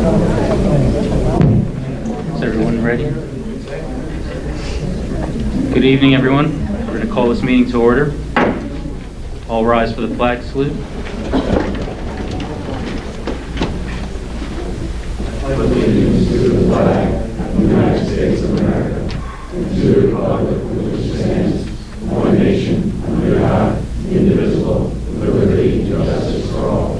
Is everyone ready? Good evening, everyone. We're going to call this meeting to order. All rise for the flag salute. Allegiance to the flag of the United States of America, and to the republic for which it stands, one nation, under God, indivisible, with liberty and justice for all.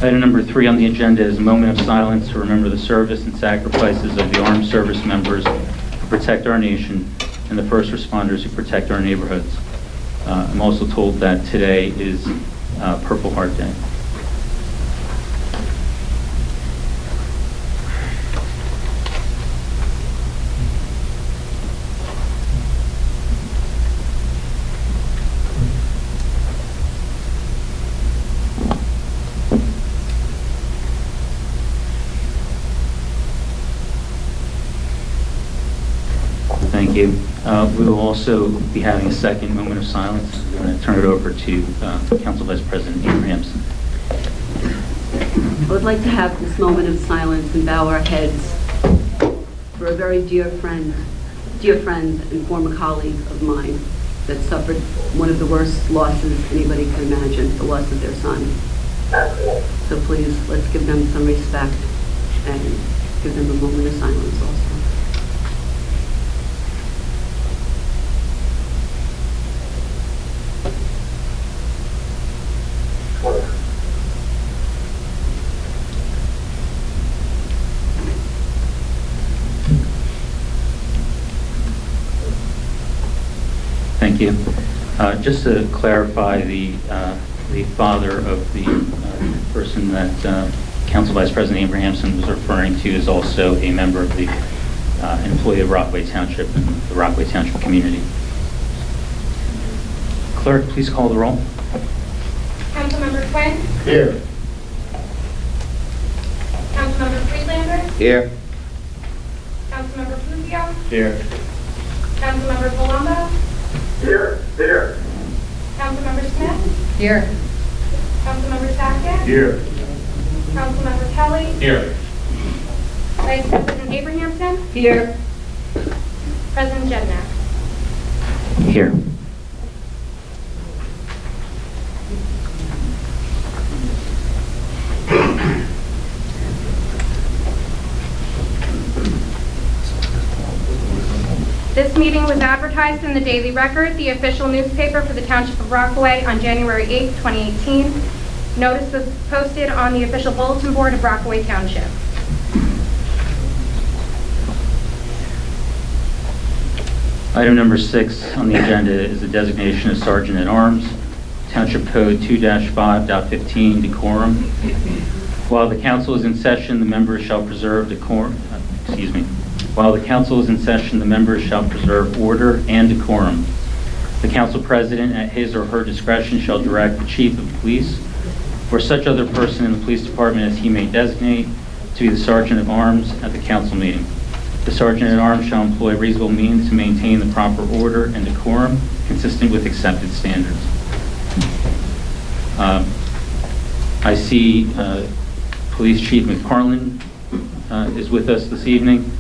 Item number 3 on the agenda is a moment of silence to remember the service and sacrifices of the armed service members who protect our nation and the first responders who protect our neighborhoods. I'm also told that today is Purple Heart Day. Thank you. We will also be having a second moment of silence. I'm going to turn it over to Council Vice President Abrahamson. I would like to have this moment of silence and bow our heads for a very dear friend and former colleague of mine that suffered one of the worst losses anybody can imagine, the loss of their son. So please, let's give them some respect and give them a moment of silence also. Thank you. Just to clarify, the father of the person that Council Vice President Abrahamson was referring to is also a member of the employee of Rockaway Township and the Rockaway Township community. Clerk, please call the roll. Councilmember Quinn? Here. Councilmember Friedlander? Here. Councilmember Puccio? Here. Councilmember Palumbo? Here. Here. Councilmember Smith? Here. Councilmember Sackett? Here. Councilmember Kelly? Here. Vice President Abrahamson? Here. President Jednak? Here. This meeting was advertised in the Daily Record, the official newspaper for the Township of Rockaway, on January 8, 2018. Notice was posted on the official bulletin board of Rockaway Township. Item number 6 on the agenda is the designation of Sergeant at Arms, Township Code 2-5.15, decorum. While the council is in session, the members shall preserve decorum. While the council is in session, the members shall preserve order and decorum. The council president, at his or her discretion, shall direct the chief of police or such other person in the police department as he may designate to be the sergeant of arms at the council meeting. The sergeant at arms shall employ reasonable means to maintain the proper order and decorum consistent with accepted standards. I see Police Chief McParland is with us this evening.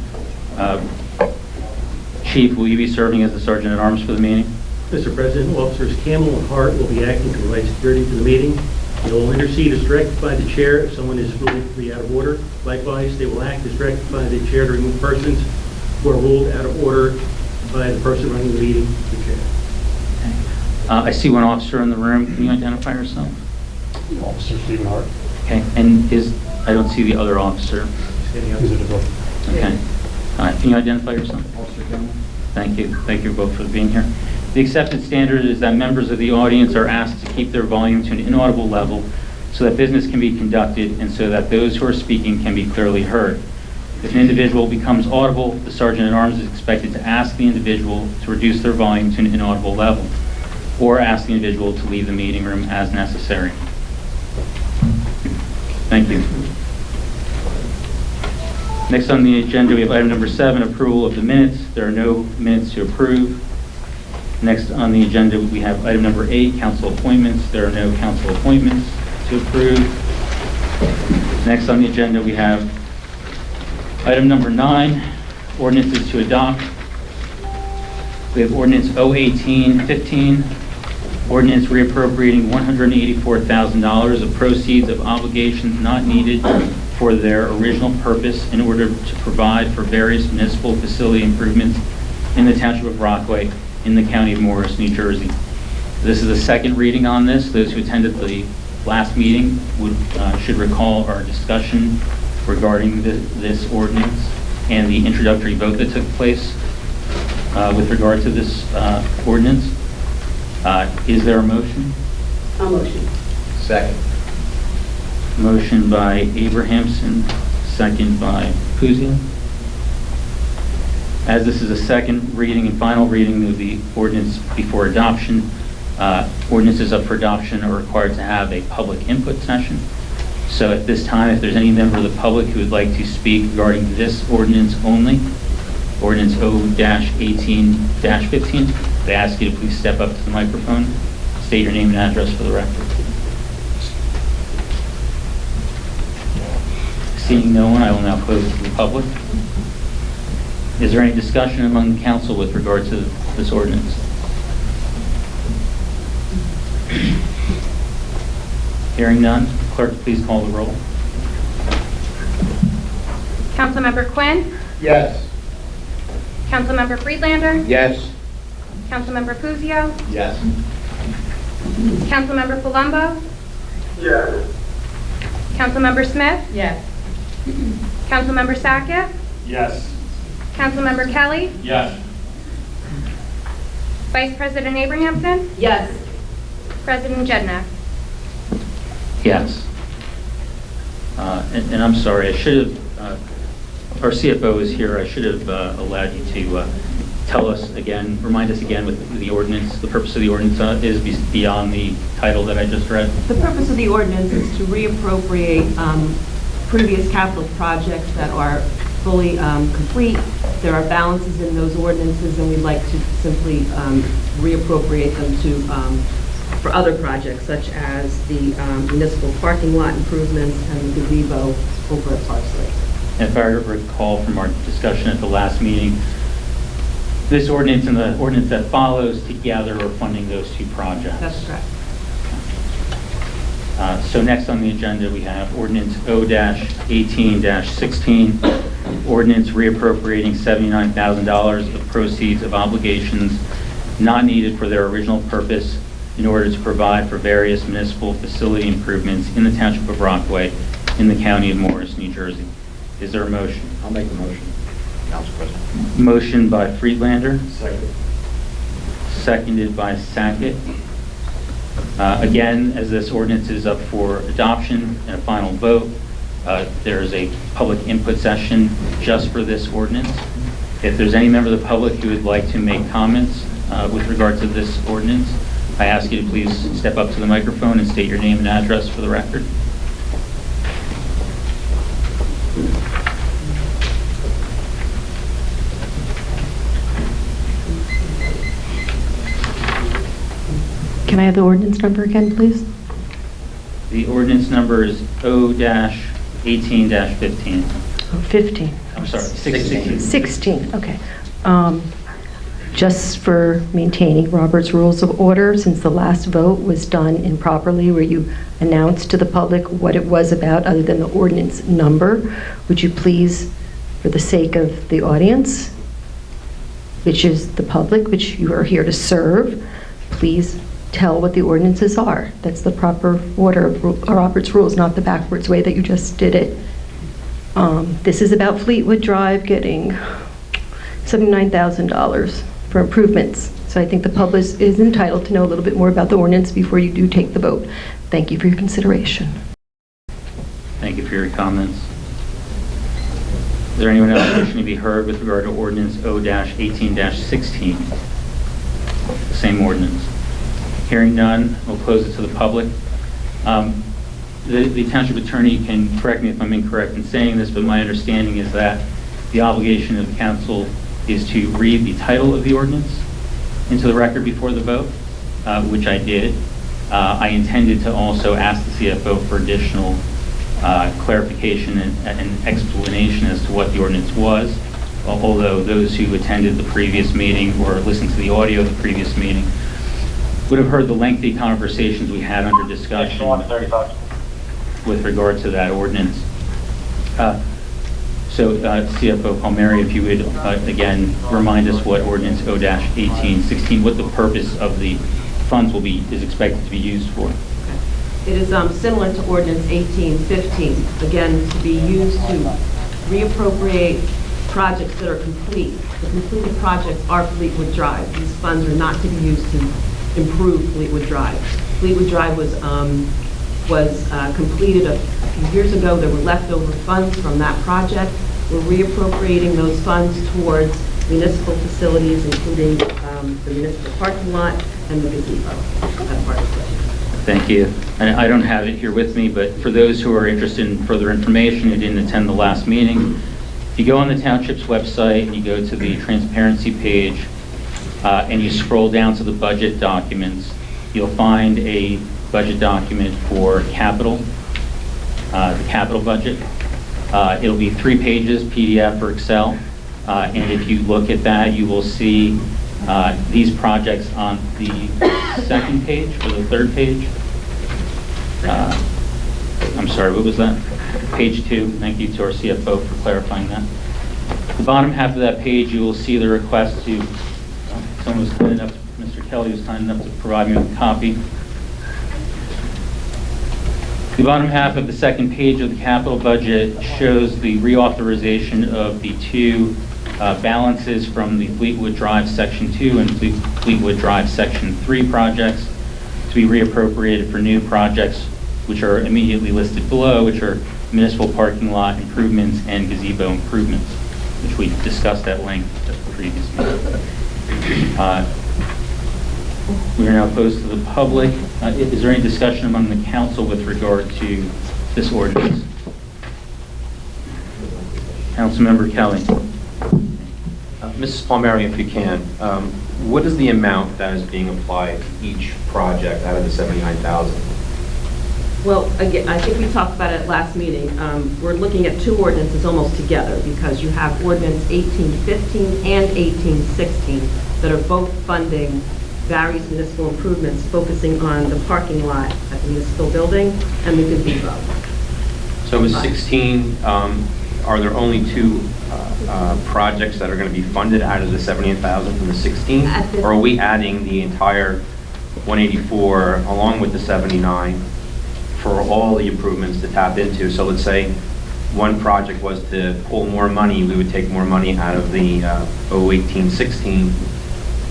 Chief, will you be serving as the Sergeant at Arms for the meeting? Mr. President, Officers Campbell and Hart will be acting to provide security to the meeting. They will intercede as directed by the chair if someone is ruled to be out of order. Likewise, they will act as directed by the chair to remove persons who are ruled out of order by the person running the meeting, the chair. I see one officer in the room. Can you identify yourself? Officer Stephen Hart. Okay, and I don't see the other officer. Standing He's up. at the door. Okay. Can you identify yourself? Officer Campbell. Thank you. Thank you both for being here. The accepted standard is that members of the audience are asked to keep their volume to an inaudible level so that business can be conducted and so that those who are speaking can be clearly heard. If an individual becomes audible, the Sergeant-at-Arms is expected to ask the individual to reduce their volume to an inaudible level or ask the individual to leave the meeting room as necessary. Thank you. Next on the agenda, we have item number 7, approval of the minutes. There are no minutes to approve. Next on the agenda, we have item number 8, council appointments. There are no council appointments to approve. Next on the agenda, we have item number 9, ordinances to adopt. We have ordinance 018-15, ordinance reappropriating $184,000 of proceeds of obligations not needed for their original purpose in order to provide for various municipal facility improvements in the Township of Rockaway in the County of Morris, New Jersey. This is the second reading on this. Those who attended the last meeting should recall our discussion regarding this ordinance and the introductory vote that took place with regard to this ordinance. Is there a motion? I'll motion. Second. Motion by Abrahamson, second by Puzia. As this is a second reading and final reading of the ordinance before adoption, ordinances up for adoption are required to have a public input session. So at this time, if there's any member of the public who would like to speak regarding this ordinance only, ordinance 0-18-15, I ask you to please step up to the microphone, state your name and address for the record. Seeing no one, I will now close to the public. Is there any discussion among the council with regard to this ordinance? Hearing none, clerk, please call the roll. Councilmember Quinn, Yes. Councilmember Friedlander, Yes. Councilmember Puzio, Yes. Councilmember Palumbo, Yes. Councilmember Smith, Yes. Councilmember Sackett, Yes. Councilmember Kelly, Yes. Vice President Abrahamson, Yes. President Jednak. Yes. And I'm sorry, I should have, our CFO is here, I should have allowed you to tell us again, remind us again what the ordinance, the purpose of the ordinance is beyond the title that I just read. The purpose of the ordinance is to reappropriate previous capital projects that are fully complete. There are balances in those ordinances, and we'd like to simply reappropriate them to for other projects, such as the municipal parking lot improvements and the gazebo over at Parsley. If I recall from our discussion at the last meeting, this ordinance and the ordinance that follows together are funding those two projects. That's correct. So next on the agenda, we have ordinance 0-18-16, ordinance reappropriating $79,000 of proceeds of obligations not needed for their original purpose in order to provide for various municipal facility improvements in the Township of Rockaway in the County of Morris, New Jersey. Is there a motion? I'll make the motion, Council President. Motion by Friedlander, Second. seconded by Sackett. Again, as this ordinance is up for adoption and a final vote, there is a public input session just for this ordinance. If there's any member of the public who would like to make comments with regard to this ordinance, I ask you to please step up to the microphone and state your name and address for the record. Can I have the ordinance number again, please? The ordinance number is 0-18-15. Oh, 15. I'm sorry, 16. 16, okay. Just for maintaining Robert's Rules of Order, since the last vote was done improperly, where you announced to the public what it was about other than the ordinance number, would you please, for the sake of the audience, which is the public, which you are here to serve, please tell what the ordinances are. That's the proper order of Robert's Rules, not the backwards way that you just did it. This is about Fleetwood Drive getting $79,000 for improvements. So I think the public is entitled to know a little bit more about the ordinance before you do take the vote. Thank you for your consideration. Thank you for your comments. Is there anyone else wishing to be heard with regard to ordinance O-18-16? The same ordinance. Hearing none, we'll close it to the public. The township attorney can correct me if I'm incorrect in saying this, but my understanding is that the obligation of the council is to read the title of the ordinance into the record before the vote, which I did. I intended to also ask the CFO for additional clarification and explanation as to what the ordinance was, although those who attended the previous meeting or listened to the audio of the previous meeting would have heard the lengthy conversations we had under discussion with regard to that ordinance. So CFO Palmieri, if you would again remind us what ordinance O-18-16, what the purpose of the funds is expected to be used for. It is similar to ordinance 1815, again, to be used to reappropriate projects that are complete. The completed projects are Fleetwood Drive. These funds are not to be used to improve Fleetwood Drive. Fleetwood Drive was completed a few years ago. There were leftover funds from that project. We're reappropriating those funds towards municipal facilities, including the municipal parking lot and the gazebo as part of the budget. Thank you. And I don't have it here with me, but for those who are interested in further information who didn't attend the last meeting, if you go on the township's website and you go to the transparency page and you scroll down to the budget documents, you'll find a budget document for capital, the capital budget. It'll be 3 pages, PDF or Excel. And if you look at that, you will see these projects on the second page or the third page. I'm sorry, what was that? Page 2. Thank you to our CFO for clarifying that. The bottom half of that page, you will see the request to, someone was kind enough, Mr. Kelly was kind enough to provide me with a copy. The bottom half of the second page of the capital budget shows the reauthorization of the 2 balances from the Fleetwood Drive Section 2 and Fleetwood Drive Section 3 projects to be reappropriated for new projects, which are immediately listed below, which are municipal parking lot improvements and gazebo improvements, which we discussed at length at the previous meeting. We are now closed to the public. Is there any discussion among the council with regard to this ordinance? Councilmember Kelly. Mrs. Palmieri, if you can, what is the amount that is being applied to each project out of the $79,000? Well, again, I think we talked about it at last meeting. We're looking at 2 ordinances almost together because you have ordinance 1815 and 1816 that are both funding various municipal improvements focusing on the parking lot at the municipal building and the gazebo. So with 16, are there only 2 projects that are going to be funded out of the $78,000 from the 16? Or are we adding the entire 184 along with the 79 for all the improvements to tap into? So let's say one project was to pull more money, we would take more money out of the 018-16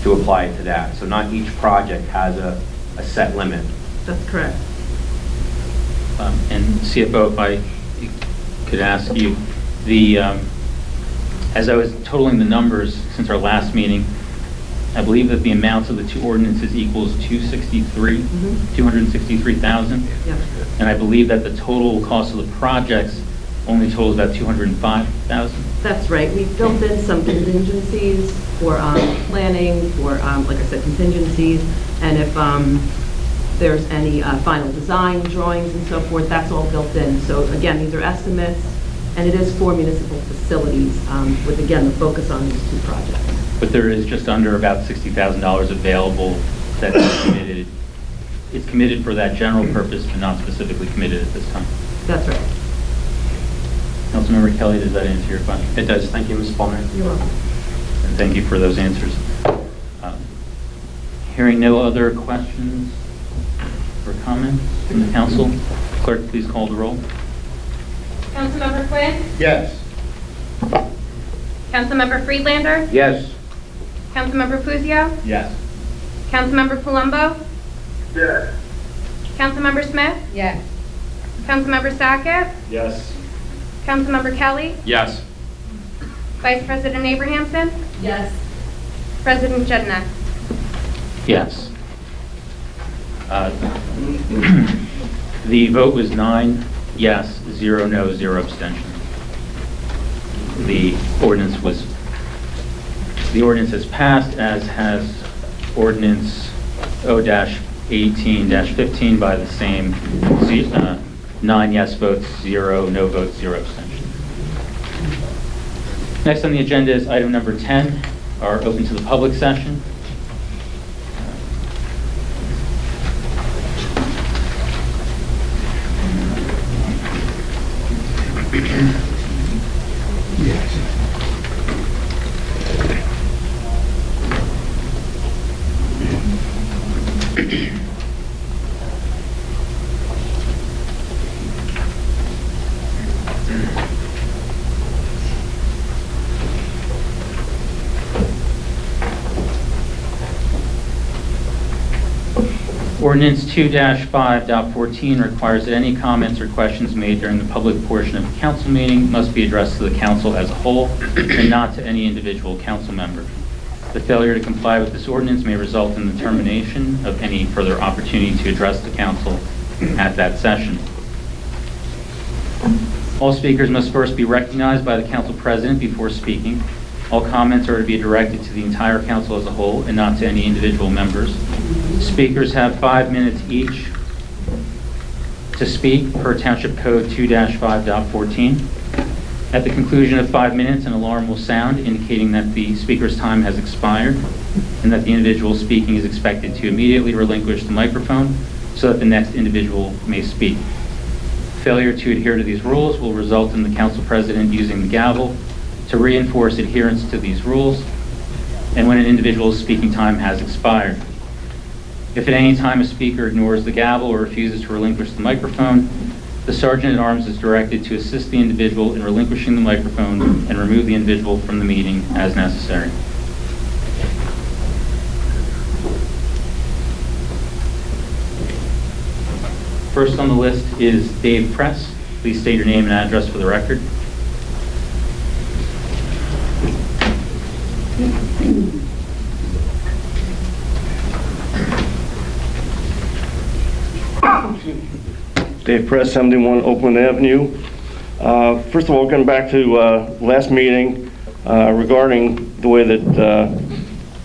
to apply it to that. So not each project has a set limit. That's correct. And CFO, if I could ask you, as I was totaling the numbers since our last meeting, I believe that the amounts of the 2 ordinances equals 263,000. Yeah. And I believe that the total cost of the projects only totals about 205,000. That's right. We've built in some contingencies for planning, for, like I said, contingencies, and if there's any final design drawings and so forth, that's all built in. So again, these are estimates, and it is for municipal facilities, with again the focus on these 2 projects. But there is just under about $60,000 available that is committed. It's committed for that general purpose, but not specifically committed at this time. That's right. Councilmember Kelly, does that answer your question? It does. Thank you, Ms. Palmer. You're welcome. And thank you for those answers. Hearing no other questions or comments from the council, clerk, please call the roll. Councilmember Quinn? Yes. Councilmember Friedlander? Yes. Councilmember Fuzio? Yes. Councilmember Palumbo? Yes. Councilmember Smith? Yes. Councilmember Sackett? Yes. Councilmember Kelly? Yes. Vice President Abrahamson? Yes. President Jednak? Yes. The vote was 9 yes, 0 no, 0 abstention. The ordinance has passed, as has ordinance O-18-15 by the same 9 yes votes, 0 no votes, 0 abstention. Next on the agenda is item number 10, our open to the public session. Ordinance 2-5.14 requires that any comments or questions made during the public portion of the council meeting must be addressed to the council as a whole and not to any individual council member. The failure to comply with this ordinance may result in the termination of any further opportunity to address the council at that session. All speakers must first be recognized by the council president before speaking. All comments are to be directed to the entire council as a whole and not to any individual members. Speakers have 5 minutes each to speak per Township Code 2-5.14. At the conclusion of 5 minutes, an alarm will sound indicating that the speaker's time has expired and that the individual speaking is expected to immediately relinquish the microphone so that the next individual may speak. Failure to adhere to these rules will result in the council president using the gavel to reinforce adherence to these rules and when an individual's speaking time has expired. If at any time a speaker ignores the gavel or refuses to relinquish the microphone, the Sergeant at Arms is directed to assist the individual in relinquishing the microphone and remove the individual from the meeting as necessary. First on the list is Dave Press. Please state your name and address for the record. Dave Press, 71 Oakland Avenue. First of all, going back to last meeting regarding the way that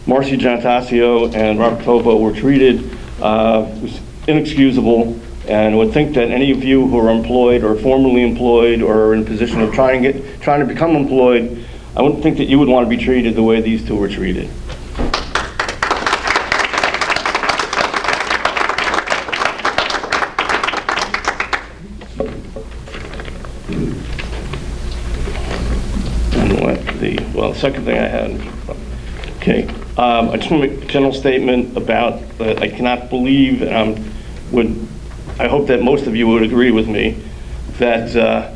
Marcy Giantasio and Robert Tovo were treated was inexcusable, and I would think that any of you who are employed or formerly employed or are in a position of trying to become employed, I wouldn't think that you would want to be treated the way these two were treated. Well, the second thing I had, okay, I just want to make a general statement about that I cannot believe, and I hope that most of you would agree with me, that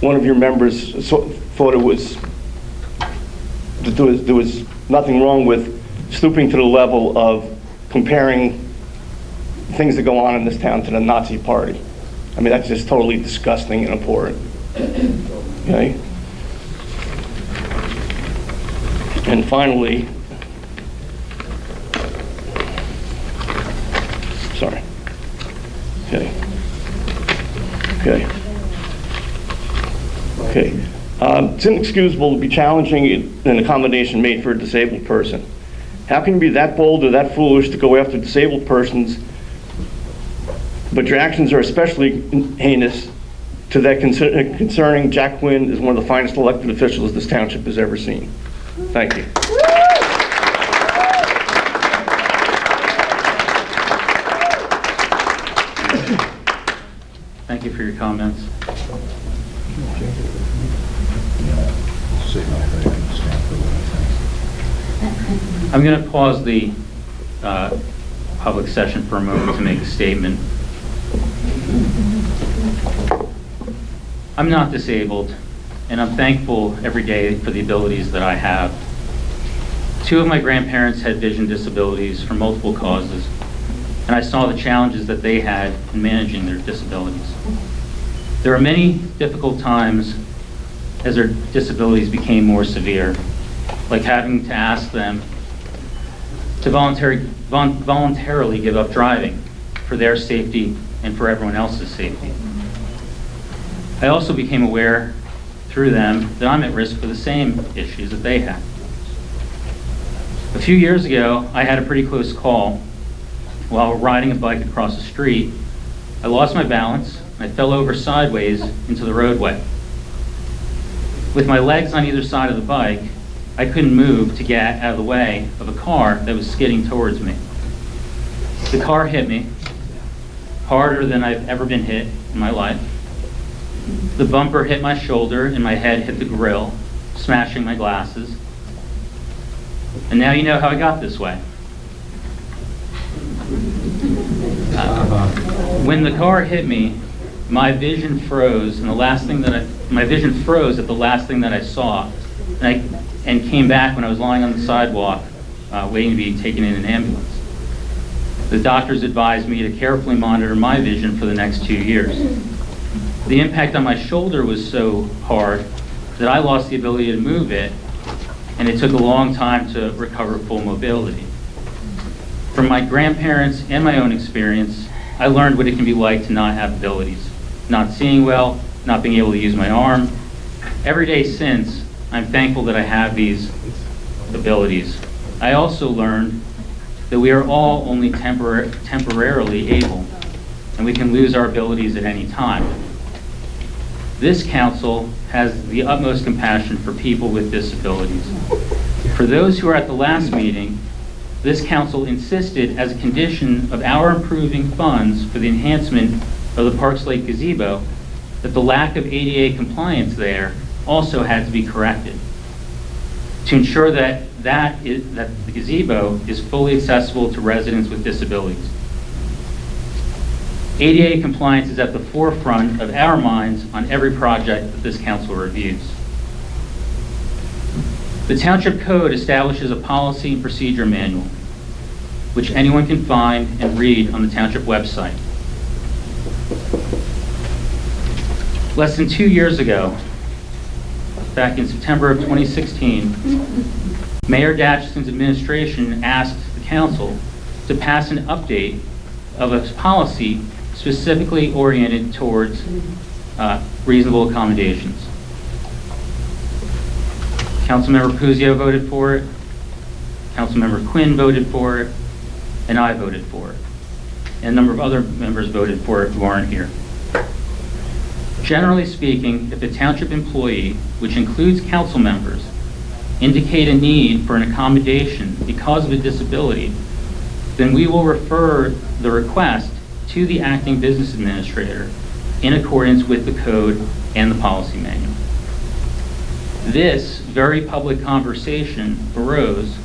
one of your members thought there was nothing wrong with stooping to the level of comparing things that go on in this town to the Nazi Party. I mean, that's just totally disgusting and abhorrent. Okay? And finally, sorry. Okay. It's inexcusable to be challenging an accommodation made for a disabled person. How can you be that bold or that foolish to go after disabled persons, but your actions are especially heinous to that concerning Jack Quinn is one of the finest elected officials this township has ever seen. Thank you. Thank you for your comments. I'm going to pause the public session for a moment to make a statement. I'm not disabled, and I'm thankful every day for the abilities that I have. 2 of my grandparents had vision disabilities from multiple causes, and I saw the challenges that they had in managing their disabilities. There were many difficult times as their disabilities became more severe, like having to ask them to voluntarily give up driving for their safety and for everyone else's safety. I also became aware through them that I'm at risk for the same issues that they had. A few years ago, I had a pretty close call. While riding a bike across the street, I lost my balance and I fell over sideways into the roadway. With my legs on either side of the bike, I couldn't move to get out of the way of a car that was skidding towards me. The car hit me harder than I've ever been hit in my life. The bumper hit my shoulder and my head hit the grill, smashing my glasses. And now you know how I got this way. When the car hit me, my vision froze, and my vision froze at the last thing that I saw, and came back when I was lying on the sidewalk, waiting to be taken in an ambulance. The doctors advised me to carefully monitor my vision for the next 2 years. The impact on my shoulder was so hard that I lost the ability to move it, and it took a long time to recover full mobility. From my grandparents and my own experience, I learned what it can be like to not have abilities, not seeing well, not being able to use my arm. Every day since, I'm thankful that I have these abilities. I also learned that we are all only temporarily able, and we can lose our abilities at any time. This council has the utmost compassion for people with disabilities. For those who were at the last meeting, this council insisted as a condition of our improving funds for the enhancement of the Parks Lake gazebo that the lack of ADA compliance there also had to be corrected to ensure that the gazebo is fully accessible to residents with disabilities. ADA compliance is at the forefront of our minds on every project that this council reviews. The Township Code establishes a policy and procedure manual, which anyone can find and read on the Township website. Less than 2 years ago, back in September of 2016, Mayor Datchison's administration asked the council to pass an update of a policy specifically oriented towards reasonable accommodations. Councilmember Puzio voted for it, Councilmember Quinn voted for it, and I voted for it. And a number of other members voted for it who aren't here. Generally speaking, if a township employee, which includes council members, indicate a need for an accommodation because of a disability, then we will refer the request to the acting business administrator in accordance with the code and the policy manual. This very public conversation arose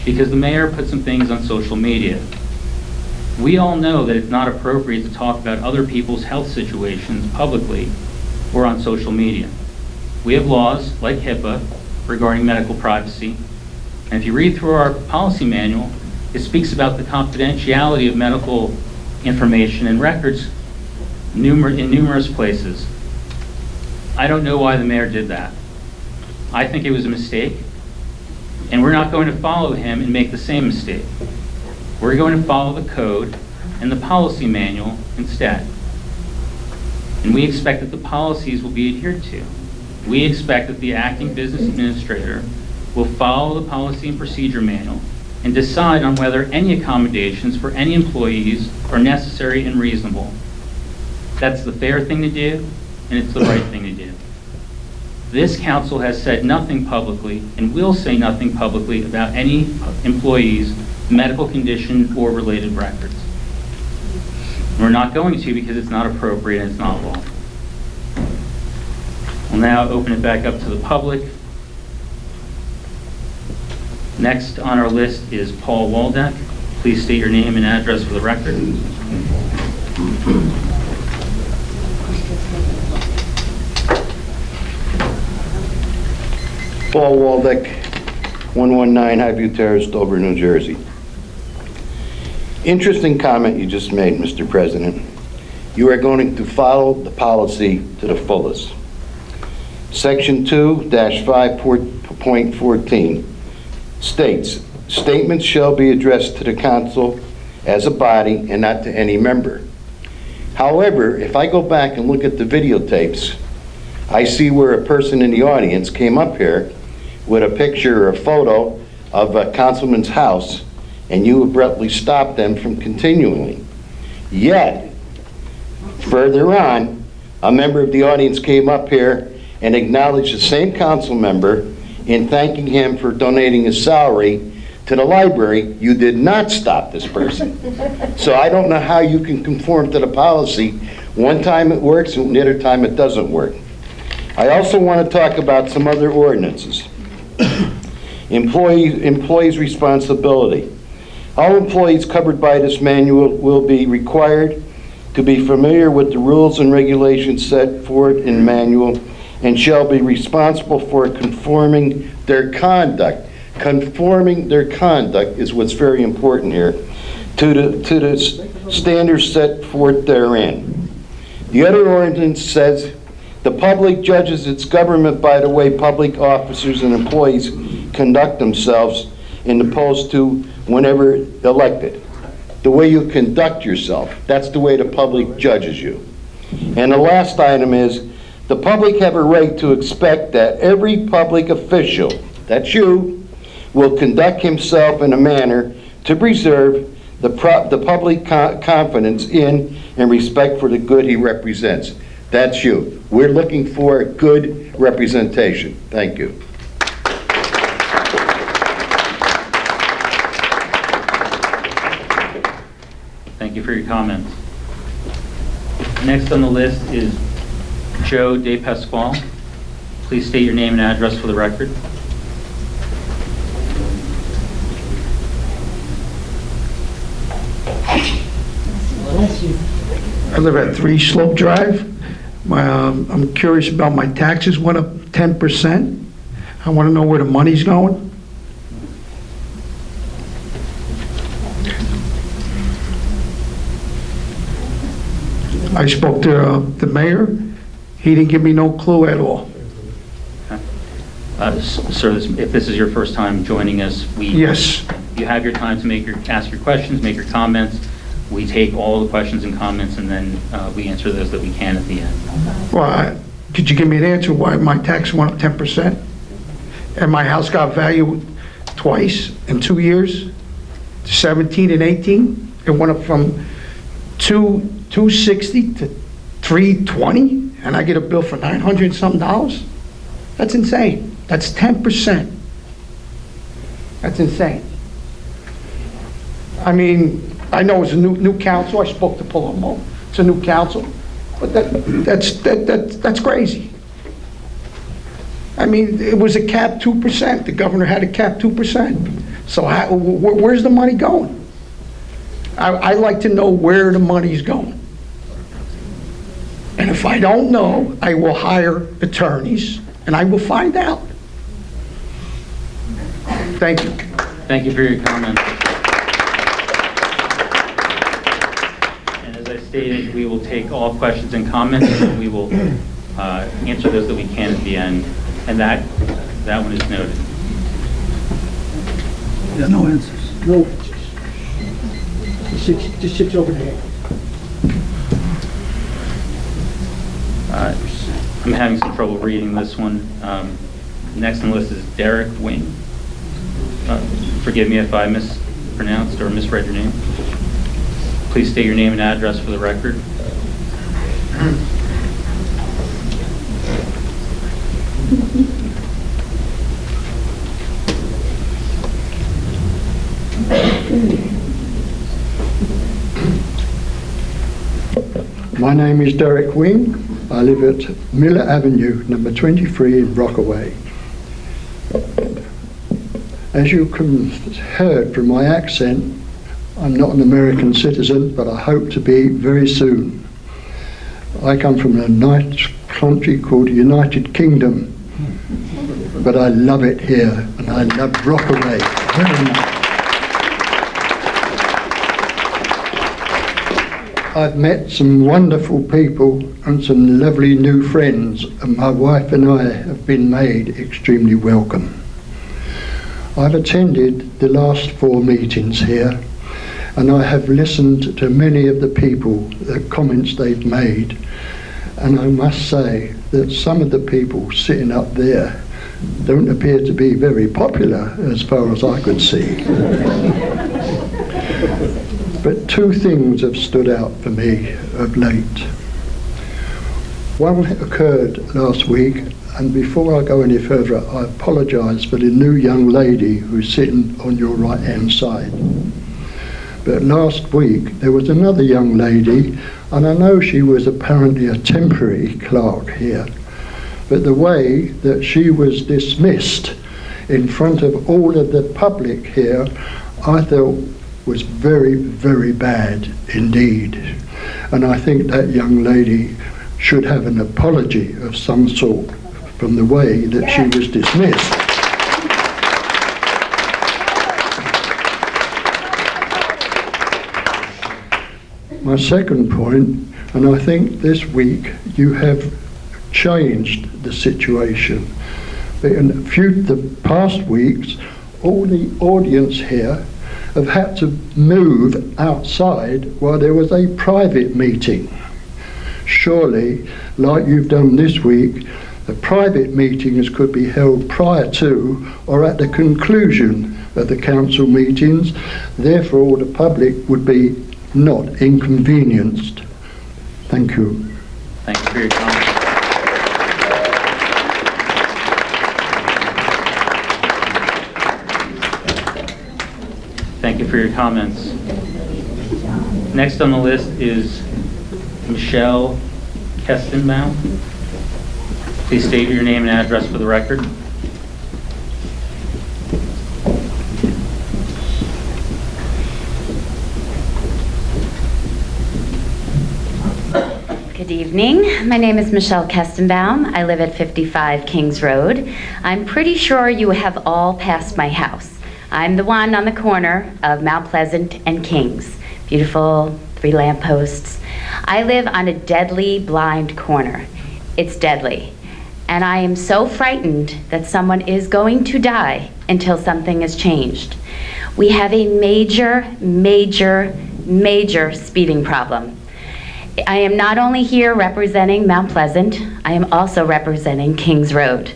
because the mayor put some things on social media. We all know that it's not appropriate to talk about other people's health situations publicly or on social media. We have laws like HIPAA regarding medical privacy, and if you read through our policy manual, it speaks about the confidentiality of medical information and records in numerous places. I don't know why the mayor did that. I think it was a mistake, and we're not going to follow him and make the same mistake. We're going to follow the code and the policy manual instead. And we expect that the policies will be adhered to. We expect that the acting business administrator will follow the policy and procedure manual and decide on whether any accommodations for any employees are necessary and reasonable. That's the fair thing to do, and it's the right thing to do. This council has said nothing publicly and will say nothing publicly about any employee's medical condition or related records. We're not going to because it's not appropriate and it's not law. We'll now open it back up to the public. Next on our list is Paul Waldeck. Please state your name and address for the record. Paul Waldeck, 119 Highview Terrace, Dover, New Jersey. Interesting comment you just made, Mr. President. You are going to follow the policy to the fullest. Section 2-5.14 states, statements shall be addressed to the council as a body and not to any member. However, if I go back and look at the videotapes, I see where a person in the audience came up here with a picture or a photo of a councilman's house, and you abruptly stopped them from continuing. Yet, further on, a member of the audience came up here and acknowledged the same council member in thanking him for donating his salary to the library. You did not stop this person. So I don't know how you can conform to the policy. One time it works and the other time it doesn't work. I also want to talk about some other ordinances. Employees' responsibility. All employees covered by this manual will be required to be familiar with the rules and regulations set forth in the manual and shall be responsible for conforming their conduct. Conforming their conduct is what's very important here to the standards set forth therein. The other ordinance says the public judges its government by the way public officers and employees conduct themselves in opposed to whenever elected. The way you conduct yourself, that's the way the public judges you. And the last item is, the public have a right to expect that every public official, that's you, will conduct himself in a manner to preserve the public confidence in and respect for the good he represents. That's you. We're looking for good representation. Thank you. Thank you for your comments. Next on the list is Jodi Pasquale. Please state your name and address for the record. I live at 3 Slope Drive. I'm curious about my taxes went up 10%. I want to know where the money's going. I spoke to the mayor. He didn't give me no clue at all. Sir, if this is your first time joining us, Yes. You have your time to ask your questions, make your comments. We take all the questions and comments, and then we answer those that we can at the end. Well, could you give me an answer why my tax went up 10%? And my house got valued twice in 2 years, 17 and 18. It went up from 260 to 320, and I get a bill for $900 and something dollars. That's insane. That's 10%. That's insane. I mean, I know it's a new council. I spoke to Palumbo. It's a new council, but that's crazy. I mean, it was a cap 2%. The governor had a cap 2%. So where's the money going? I like to know where the money's going. And if I don't know, I will hire attorneys and I will find out. Thank you. Thank you for your comments. And as I stated, we will take all questions and comments, and we will answer those that we can at the end. And that one is noted. Yeah, no answers. No answers. Just sits over there. I'm having some trouble reading this one. Next on the list is Derrick Wink. Forgive me if I mispronounced or misread your name. Please state your name and address for the record. My name is Derrick Wink. I live at Miller Avenue, number 23 in Rockaway. As you can heard from my accent, I'm not an American citizen, but I hope to be very soon. I come from a nice country called the United Kingdom. but I love it here, and I love Rockaway very much. I've met some wonderful people and some lovely new friends, and my wife and I have been made extremely welcome. I've attended the last 4 meetings here, and I have listened to many of the people, the comments they've made, and I must say that some of the people sitting up there don't appear to be very popular as far as I could see. But 2 things have stood out for me of late. One occurred last week, and before I go any further, I apologise for the new young lady who's sitting on your right-hand side. But last week there was another young lady, and I know she was apparently a temporary clerk here, but the way that she was dismissed in front of all of the public here, I thought was very, very bad indeed. And I think that young lady should have an apology of some sort from the way that she was dismissed. My second point, and I think this week you have changed the situation. But in the past weeks, all the audience here have had to move outside while there was a private meeting. Surely, like you've done this week, the private meetings could be held prior to or at the conclusion of the council meetings, therefore the public would be not inconvenienced. Thank you. Thank you for your comment. Thank you for your comments. Next on the list is Michelle Kestenbaum. Please state your name and address for the record. Good evening. My name is Michelle Kestenbaum. I live at 55 Kings Road. I'm pretty sure you have all passed my house. I'm the one on the corner of Mount Pleasant and Kings. Beautiful 3 lampposts. I live on a deadly blind corner. It's deadly. And I am so frightened that someone is going to die until something is changed. We have a major, major, major speeding problem. I am not only here representing Mount Pleasant, I am also representing Kings Road.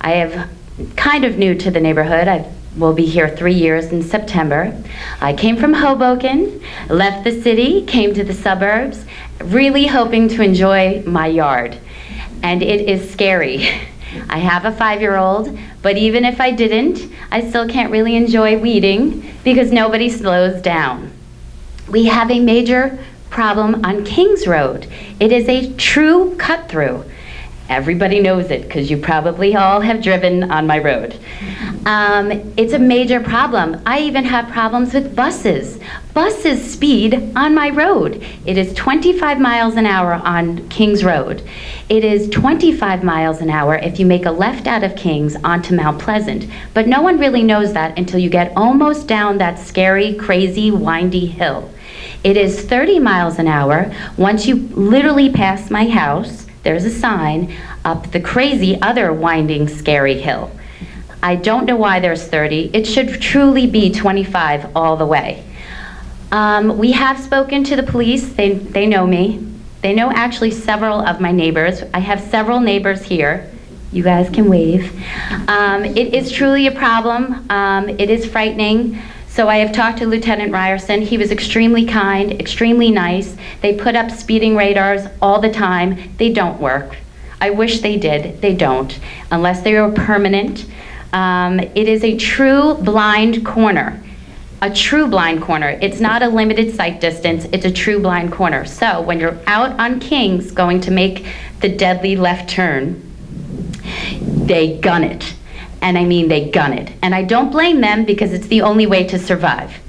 I am kind of new to the neighborhood. I will be here 3 years in September. I came from Hoboken, left the city, came to the suburbs, really hoping to enjoy my yard. And it is scary. I have a 5-year-old, but even if I didn't, I still can't really enjoy weeding because nobody slows down. We have a major problem on Kings Road. It is a true cut-through. Everybody knows it because you probably all have driven on my road. It's a major problem. I even have problems with buses. Buses speed on my road. It is 25 miles an hour on Kings Road. It is 25 miles an hour if you make a left out of Kings onto Mount Pleasant. But no one really knows that until you get almost down that scary, crazy, windy hill. It is 30 miles an hour once you literally pass my house. There's a sign up the crazy other winding, scary hill. I don't know why there's 30. It should truly be 25 all the way. We have spoken to the police. They know me. They know actually several of my neighbors. I have several neighbors here. You guys can wave. It is truly a problem. It is frightening. So I have talked to Lieutenant Ryerson. He was extremely kind, extremely nice. They put up speeding radars all the time. They don't work. I wish they did. They don't, unless they are permanent. It is a true blind corner. A true blind corner. It's not a limited sight distance. It's a true blind corner. So when you're out on Kings going to make the deadly left turn, they gun it. And I mean they gun it. And I don't blame them because it's the only way to survive.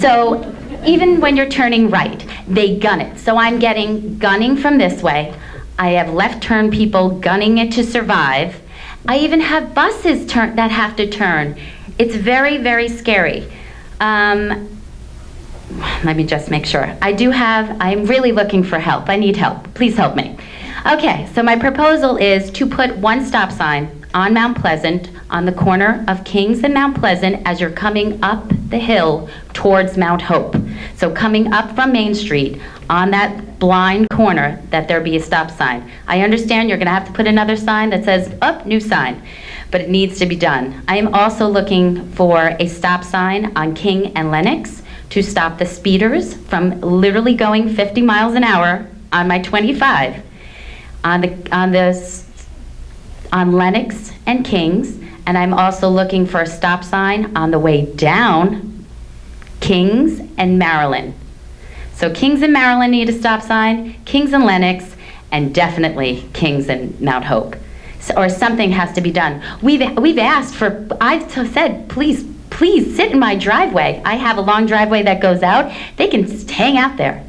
So even when you're turning right, they gun it. So I'm getting gunning from this way. I have left turn people gunning it to survive. I even have buses that have to turn. It's very, very scary. Let me just make sure. I'm really looking for help. I need help. Please help me. Okay, so my proposal is to put one stop sign on Mount Pleasant on the corner of Kings and Mount Pleasant as you're coming up the hill towards Mount Hope. So coming up from Main Street on that blind corner, that there be a stop sign. I understand you're gonna have to put another sign that says, up, new sign, but it needs to be done. I am also looking for a stop sign on King and Lenox to stop the speeders from literally going 50 miles an hour on my 25 on Lenox and Kings, and I'm also looking for a stop sign on the way down Kings and Maryland. So Kings and Maryland need a stop sign, Kings and Lenox, and definitely Kings and Mount Hope. Or something has to be done. We've asked for, I've said, please sit in my driveway. I have a long driveway that goes out. They can hang out there.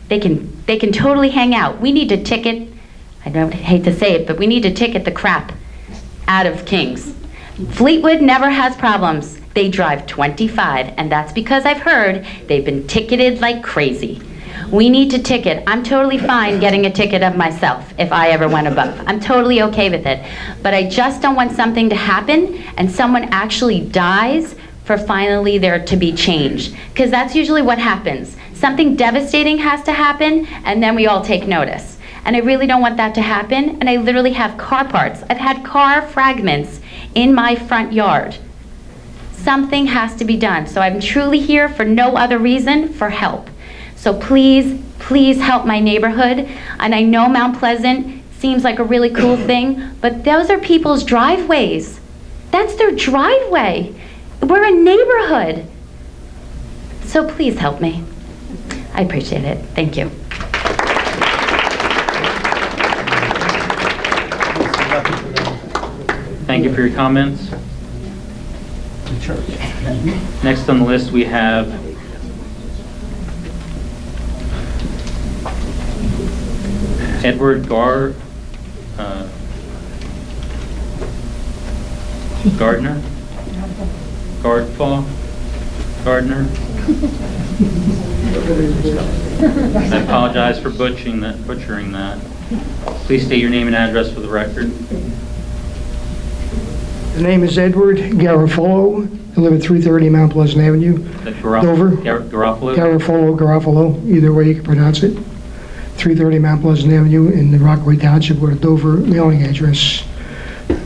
They can totally hang out. We need to ticket, I hate to say it, but we need to ticket the crap out of Kings. Fleetwood never has problems. They drive 25, and that's because I've heard they've been ticketed like crazy. We need to ticket. I'm totally fine getting a ticket of myself if I ever went above. I'm totally okay with it. But I just don't want something to happen and someone actually dies for finally there to be change. Because that's usually what happens. Something devastating has to happen, and then we all take notice. And I really don't want that to happen, and I literally have car parts. I've had car fragments in my front yard. Something has to be done. So I'm truly here for no other reason, for help. So please, please help my neighborhood. And I know Mount Pleasant seems like a really cool thing, but those are people's driveways. That's their driveway. We're a neighborhood. So please help me. I appreciate it. Thank you. Thank you for your comments. Next on the list, we have Edward Gardner? Gardner? I apologize for butchering that. Please state your name and address for the record. The name is Edward Garofalo. I live at 330 Mount Pleasant Avenue, Dover. Garofalo, either way you can pronounce it. 330 Mount Pleasant Avenue in the Rockaway Township with a Dover mailing address.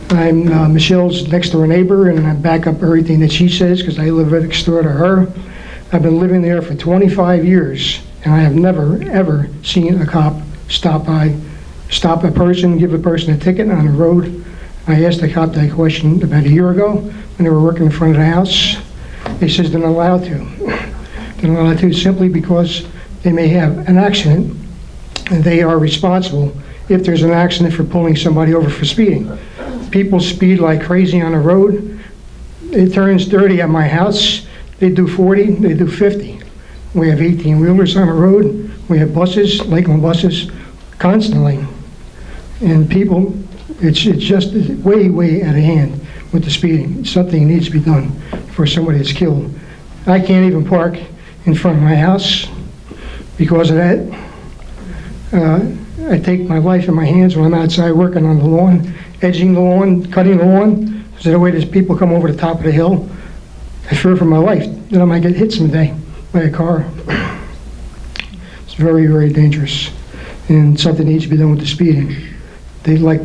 I'm Michelle's next door neighbor, and I back up everything that she says because I live right next door to her. I've been living there for 25 years, and I have never, ever seen a cop stop a person, give a person a ticket on the road. I asked the cop that question about a year ago when they were working in front of the house. They says they're not allowed to. They're not allowed to simply because they may have an accident, and they are responsible if there's an accident for pulling somebody over for speeding. People speed like crazy on the road. It turns 30 at my house. They do 40, they do 50. We have 18-wheelers on the road. We have buses, Lakeland buses, constantly. And people, it's just way, way out of hand with the speeding. Something needs to be done for somebody that's killed. I can't even park in front of my house because of that. I take my life in my hands when I'm outside working on the lawn, edging the lawn, cutting the lawn, because of the way there's people come over the top of the hill. I fear for my life that I might get hit someday by a car. It's very, very dangerous, and something needs to be done with the speeding. They, like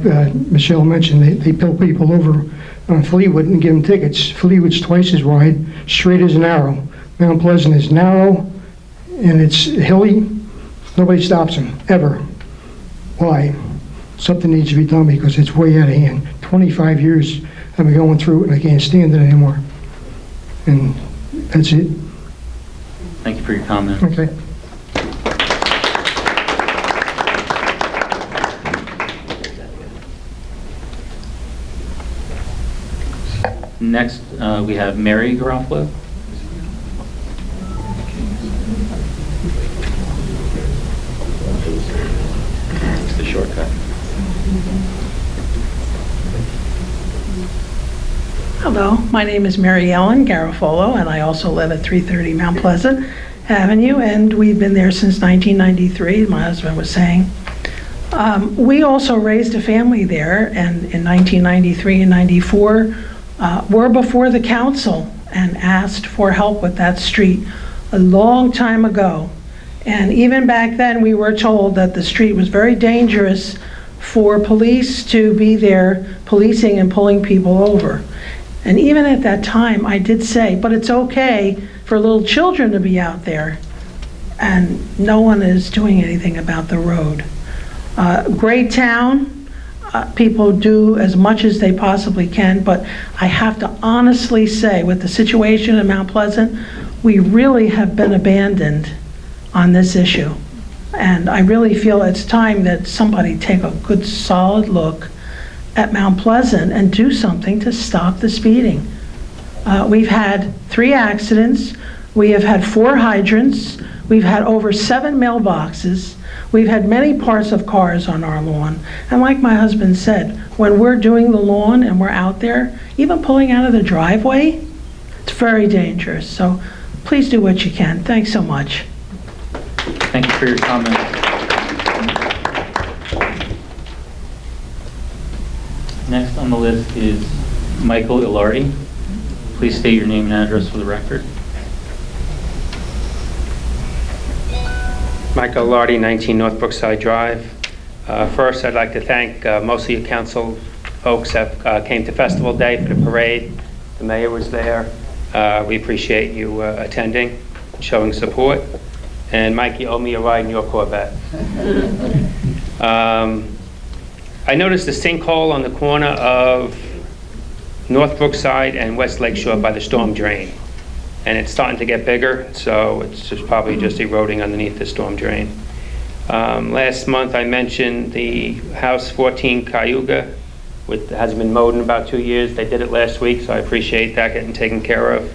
Michelle mentioned, they pull people over on Fleetwood and give them tickets. Fleetwood's twice as wide, straight as an arrow. Mount Pleasant is narrow, and it's hilly. Nobody stops them, ever. Why? Something needs to be done because it's way out of hand. 25 years I've been going through it, and I can't stand it anymore. And that's it. Thank you for your comment. Okay. Next, we have Mary Garofalo. It's the shortcut. Hello, my name is Mary Ellen Garofalo, and I also live at 330 Mount Pleasant Avenue, and we've been there since 1993, my husband was saying. We also raised a family there, and in 1993 and 94, were before the council and asked for help with that street a long time ago. And even back then, we were told that the street was very dangerous for police to be there policing and pulling people over. And even at that time, I did say, but it's okay for little children to be out there. And no one is doing anything about the road. Great town. People do as much as they possibly can, but I have to honestly say, with the situation in Mount Pleasant, we really have been abandoned on this issue. And I really feel it's time that somebody take a good solid look at Mount Pleasant and do something to stop the speeding. We've had 3 accidents. We have had 4 hydrants. We've had over 7 mailboxes. We've had many parts of cars on our lawn. And like my husband said, when we're doing the lawn and we're out there, even pulling out of the driveway, it's very dangerous. So please do what you can. Thanks so much. Thank you for your comments. Next on the list is Michael Gilardi. Please state your name and address for the record. Michael Gilardi, 19 North Brookside Drive. First, I'd like to thank most of your council folks that came to Festival Day for the parade. The mayor was there. We appreciate you attending and showing support. And Mike, you owe me a ride in your Corvette. I noticed a sinkhole on the corner of North Brookside and West Lakeshore by the storm drain. And it's starting to get bigger, so it's just probably just eroding underneath the storm drain. Last month I mentioned the House 14 Cayuga, which hasn't been mowed in about 2 years. They did it last week, so I appreciate that getting taken care of.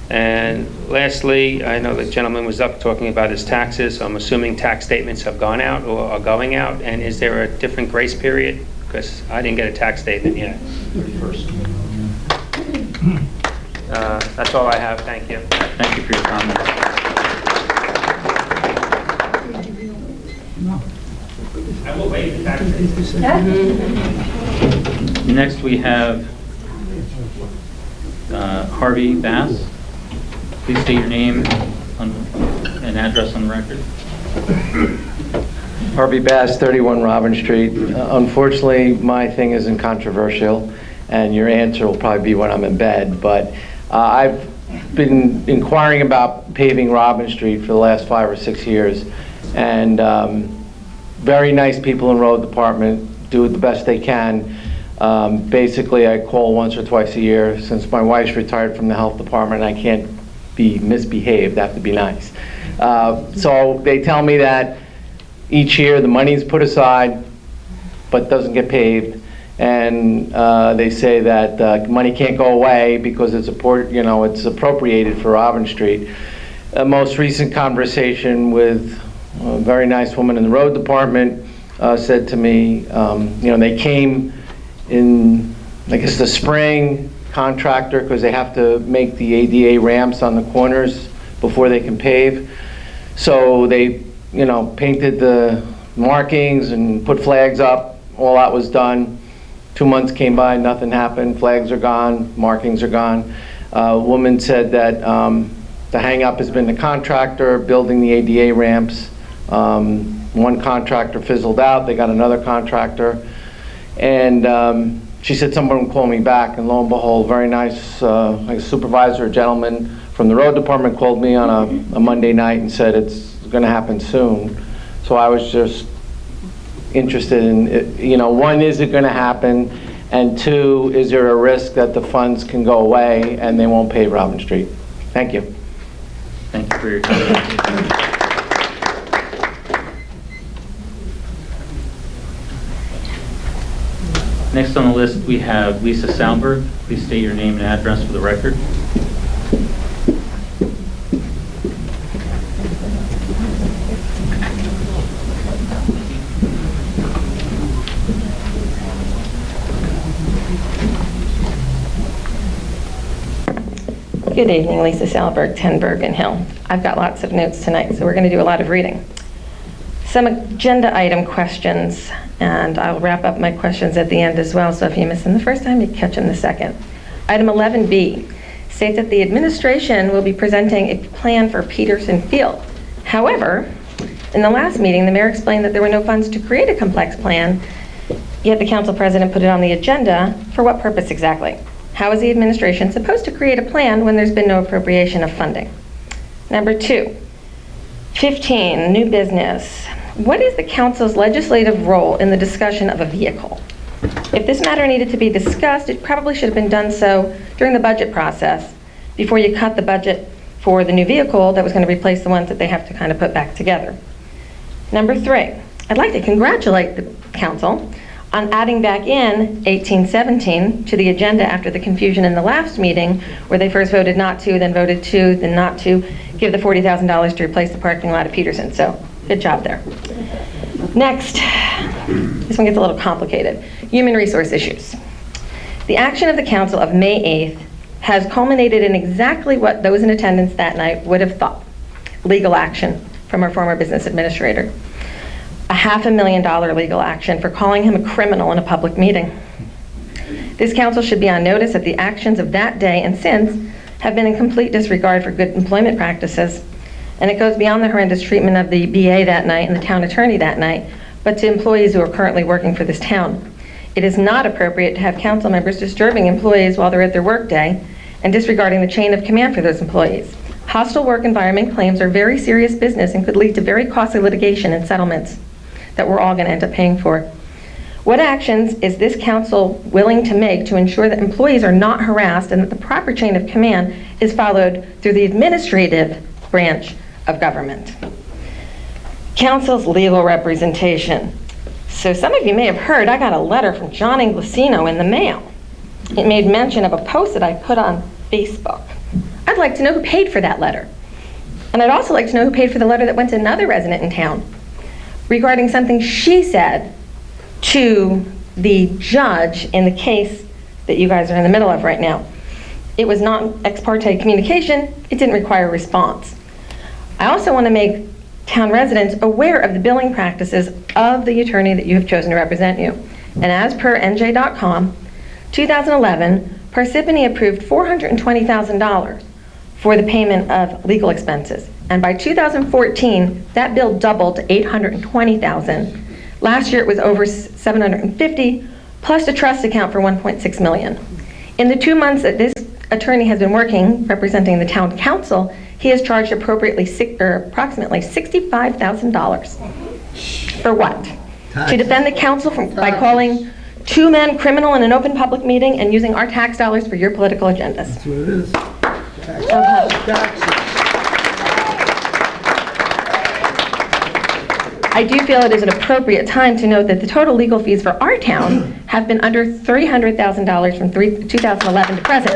And lastly, I know the gentleman was up talking about his taxes, so I'm assuming tax statements have gone out or are going out, and is there a different grace period? Because I didn't get a tax statement yet. 31st. That's all I have. Thank you. Thank you for your comments. I will waive the tax statement. Next we have Harvey Bass. Please state your name and address on the record. Harvey Bass, 31 Robin Street. Unfortunately, my thing isn't controversial, and your answer will probably be when I'm in bed, but I've been inquiring about paving Robin Street for the last 5 or 6 years, and very nice people in road department do the best they can. Basically, I call once or twice a year. Since my wife's retired from the health department, I can't be misbehaved, I have to be nice. So they tell me that each year the money's put aside but doesn't get paved, and they say that money can't go away because it's appropriated for Robin Street. A most recent conversation with a very nice woman in the road department said to me, they came in, I guess, the spring, contractor, because they have to make the ADA ramps on the corners before they can pave. So they, painted the markings and put flags up. All that was done. 2 months came by, nothing happened. Flags are gone, markings are gone. A woman said that the hang-up has been the contractor building the ADA ramps. One contractor fizzled out. They got another contractor. And she said someone would call me back, and lo and behold, very nice like a supervisor, a gentleman from the road department called me on a Monday night and said it's going to happen soon. So I was just interested in, one, is it going to happen? And 2, is there a risk that the funds can go away and they won't pave Robin Street? Thank you. Thank you for your comment. Next on the list, we have Lisa Sal Berg. Please state your name and address for the record. Good evening, Lisa Sal Berg, 10 Bergen Hill. I've got lots of notes tonight, so we're going to do a lot of reading. Some agenda item questions, and I'll wrap up my questions at the end as well, so if you miss them the first time, you catch them the second. Item 11B states that the administration will be presenting a plan for Peterson Field. However, in the last meeting, the mayor explained that there were no funds to create a complex plan, yet the council president put it on the agenda. For what purpose exactly? How is the administration supposed to create a plan when there's been no appropriation of funding? Number 2, 15, new business. What is the council's legislative role in the discussion of a vehicle? If this matter needed to be discussed, it probably should have been done so during the budget process before you cut the budget for the new vehicle that was going to replace the ones that they have to kind of put back together. Number 3, I'd like to congratulate the council on adding back in 1817 to the agenda after the confusion in the last meeting where they first voted not to, then voted to, then not to give the $40,000 to replace the parking lot at Peterson. So good job there. Next, this one gets a little complicated. Human resource issues. The action of the council of May 8th has culminated in exactly what those in attendance that night would have thought. Legal action from our former business administrator. A $500,000 legal action for calling him a criminal in a public meeting. This council should be on notice that the actions of that day and since have been in complete disregard for good employment practices, and it goes beyond the horrendous treatment of the BA that night and the town attorney that night, but to employees who are currently working for this town. It is not appropriate to have council members disturbing employees while they're at their work day and disregarding the chain of command for those employees. Hostile work environment claims are very serious business and could lead to very costly litigation and settlements that we're all going to end up paying for. What actions is this council willing to make to ensure that employees are not harassed and that the proper chain of command is followed through the administrative branch of government? Council's legal representation. So some of you may have heard I got a letter from John Inglesino in the mail. It made mention of a post that I put on Facebook. I'd like to know who paid for that letter. And I'd also like to know who paid for the letter that went to another resident in town regarding something she said to the judge in the case that you guys are in the middle of right now. It was not ex parte communication. It didn't require a response. I also want to make town residents aware of the billing practices of the attorney that you have chosen to represent you. And as per NJ.com, 2011, Parsippany approved $420,000 for the payment of legal expenses. And by 2014, that bill doubled to $820,000. Last year it was over $750,000, plus a trust account for $1.6 million. In the 2 months that this attorney has been working, representing the town council, he has charged appropriately approximately $65,000. For what? To defend the council by calling two men criminal in an open public meeting and using our tax dollars for your political agendas. That's what it is. I do feel it is an appropriate time to note that the total legal fees for our town have been under $300,000 from 2011 to present,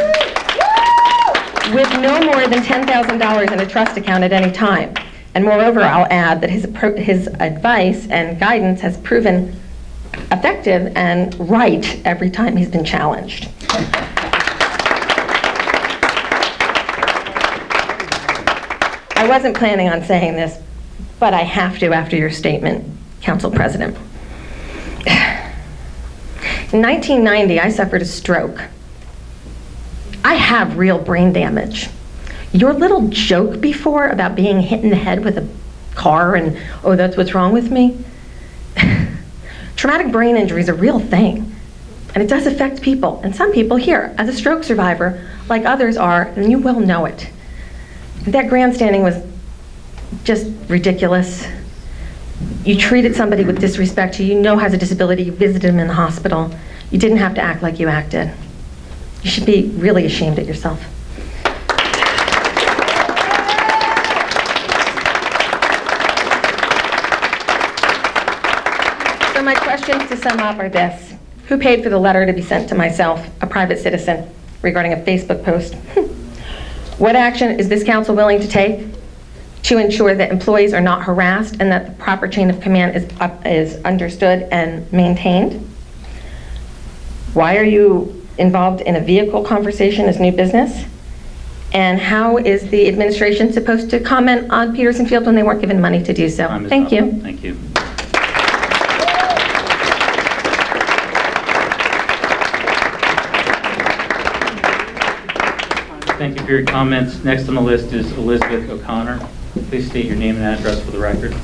with no more than $10,000 in a trust account at any time. And moreover, I'll add that his advice and guidance has proven effective and right every time he's been challenged. I wasn't planning on saying this, but I have to after your statement, Council President. In 1990, I suffered a stroke. I have real brain damage. Your little joke before about being hit in the head with a car and, oh, that's what's wrong with me? Traumatic brain injury is a real thing, and it does affect people. And some people here, as a stroke survivor, like others are, and you will know it. That grandstanding was just ridiculous. You treated somebody with disrespect who you know has a disability, you visited him in the hospital. You didn't have to act like you acted. You should be really ashamed of yourself. So my questions to sum up are this. Who paid for the letter to be sent to myself, a private citizen, regarding a Facebook post? What action is this council willing to take to ensure that employees are not harassed and that the proper chain of command is understood and maintained? Why are you involved in a vehicle conversation as new business? And how is the administration supposed to comment on Peterson Field when they weren't given money to do so? Thank you. Thank you. Thank you for your comments. Next on the list is Elizabeth O'Connor. Please state your name and address for the record.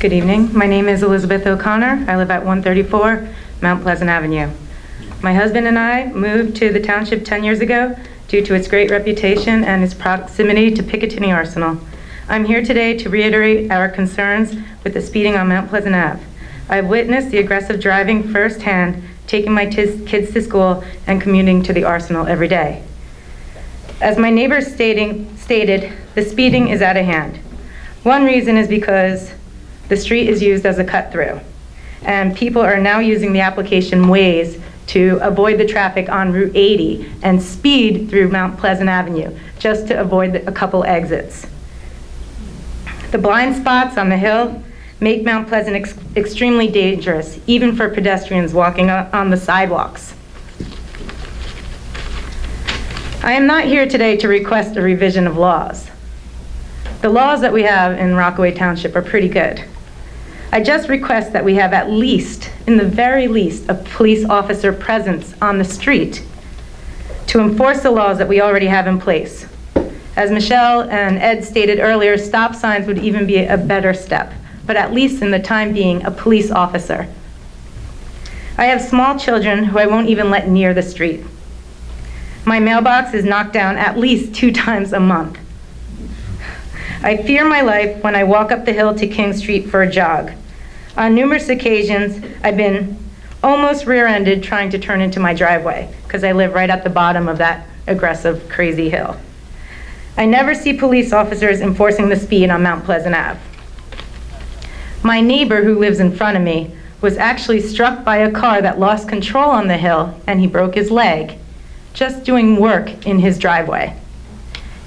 Good evening. My name is Elizabeth O'Connor. I live at 134 Mount Pleasant Avenue. My husband and I moved to the township 10 years ago due to its great reputation and its proximity to Picatinny Arsenal. I'm here today to reiterate our concerns with the speeding on Mount Pleasant Ave. I've witnessed the aggressive driving firsthand, taking my kids to school and commuting to the Arsenal every day. As my neighbors stated, the speeding is out of hand. One reason is because the street is used as a cut-through, and people are now using the application Waze to avoid the traffic on Route 80 and speed through Mount Pleasant Avenue just to avoid a couple exits. The blind spots on the hill make Mount Pleasant extremely dangerous, even for pedestrians walking on the sidewalks. I am not here today to request a revision of laws. The laws that we have in Rockaway Township are pretty good. I just request that we have at least, in the very least, a police officer presence on the street to enforce the laws that we already have in place. As Michelle and Ed stated earlier, stop signs would even be a better step, but at least in the time being, a police officer. I have small children who I won't even let near the street. My mailbox is knocked down at least 2 times a month. I fear my life when I walk up the hill to King Street for a jog. On numerous occasions, I've been almost rear-ended trying to turn into my driveway because I live right at the bottom of that aggressive, crazy hill. I never see police officers enforcing the speed on Mount Pleasant Ave. My neighbor who lives in front of me was actually struck by a car that lost control on the hill and he broke his leg just doing work in his driveway.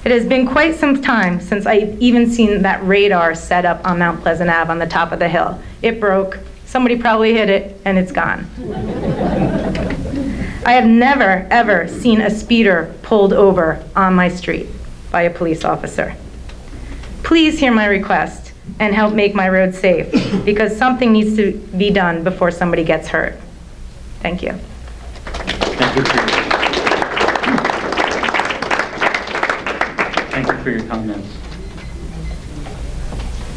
It has been quite some time since I've even seen that radar set up on Mount Pleasant Ave on the top of the hill. It broke, somebody probably hit it, and it's gone. I have never, ever seen a speeder pulled over on my street by a police officer. Please hear my request and help make my road safe, because something needs to be done before somebody gets hurt. Thank you. Thank you for your comments.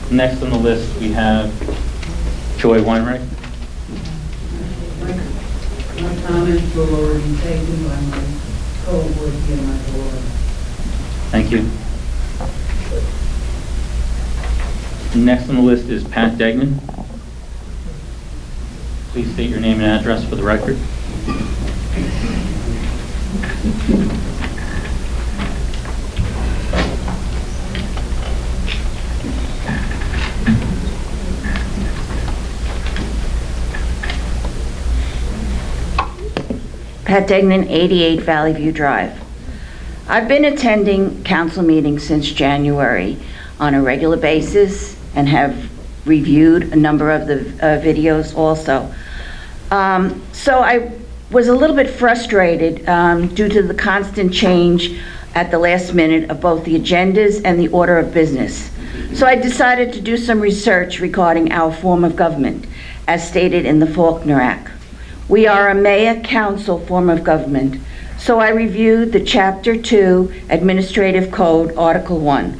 Next on the list, we have Joy Weinreich. My comments were already taken by my co-board here, my daughter. Thank you. Next on the list is Pat Degnan. Please state your name and address for the record. Pat Degnan, 88 Valley View Drive. I've been attending council meetings since January on a regular basis and have reviewed a number of the videos also. So I was a little bit frustrated due to the constant change at the last minute of both the agendas and the order of business. So I decided to do some research regarding our form of government, as stated in the Faulkner Act. We are a mayor-council form of government, so I reviewed the Chapter 2 Administrative Code, Article 1.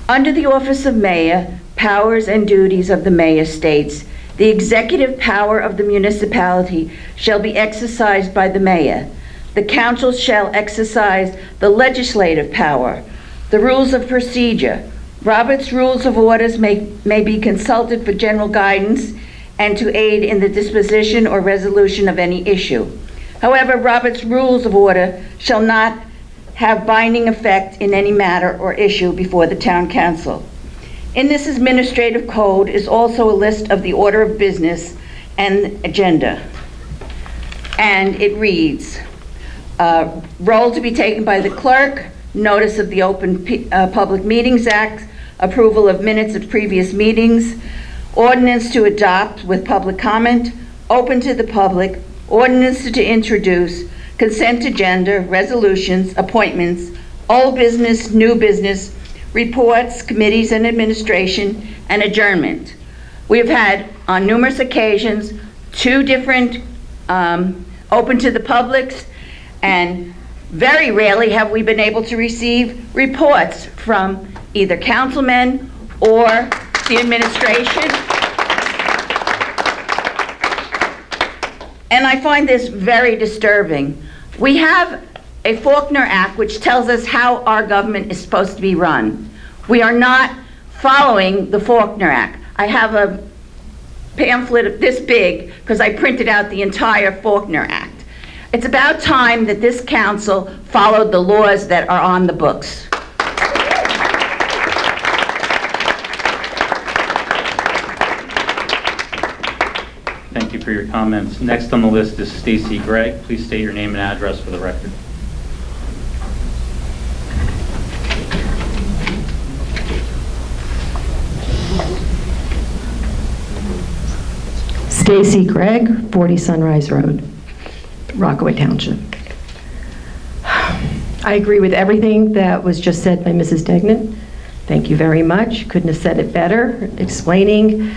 Under the office of mayor, powers and duties of the mayor states, the executive power of the municipality shall be exercised by the mayor. The council shall exercise the legislative power. The rules of procedure. Robert's Rules of Orders may be consulted for general guidance and to aid in the disposition or resolution of any issue. However, Robert's Rules of Order shall not have binding effect in any matter or issue before the town council. In this administrative code is also a list of the order of business and agenda. And it reads, roll to be taken by the clerk, notice of the Public Meetings Act, approval of minutes of previous meetings, ordinance to adopt with public comment, open to the public, ordinance to introduce, consent agenda, resolutions, appointments, old business, new business, reports, committees and administration, and adjournment. We have had on numerous occasions 2 different open to the publics, and very rarely have we been able to receive reports from either councilmen or the administration. And I find this very disturbing. We have a Faulkner Act which tells us how our government is supposed to be run. We are not following the Faulkner Act. I have a pamphlet this big because I printed out the entire Faulkner Act. It's about time that this council followed the laws that are on the books. Thank you for your comments. Next on the list is Stacey Greg. Please state your name and address for the record. Stacey Greg, 40 Sunrise Road, Rockaway Township. I agree with everything that was just said by Mrs. Degnan. Thank you very much. Couldn't have said it better, explaining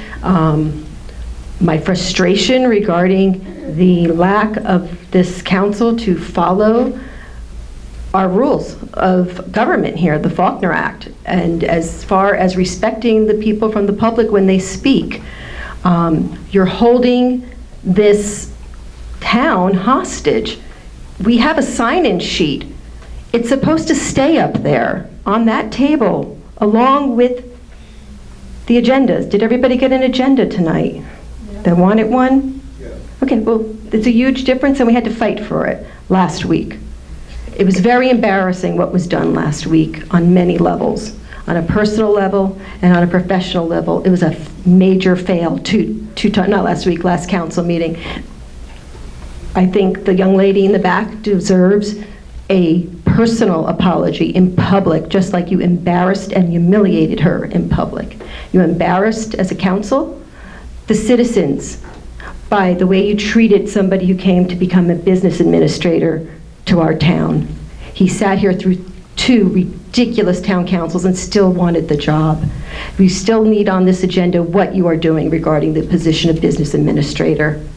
my frustration regarding the lack of this council to follow our rules of government here, the Faulkner Act, and as far as respecting the people from the public when they speak. You're holding this town hostage. We have a sign-in sheet. It's supposed to stay up there on that table along with the agendas. Did everybody get an agenda tonight? That wanted one? Okay, well, it's a huge difference and we had to fight for it last week. It was very embarrassing what was done last week on many levels. On a personal level and on a professional level, it was a major fail two times, not last week, last council meeting. I think the young lady in the back deserves a personal apology in public, just like you embarrassed and humiliated her in public. You embarrassed, as a council, the citizens by the way you treated somebody who came to become a business administrator to our town. He sat here through 2 ridiculous town councils and still wanted the job. We still need on this agenda what you are doing regarding the position of business administrator.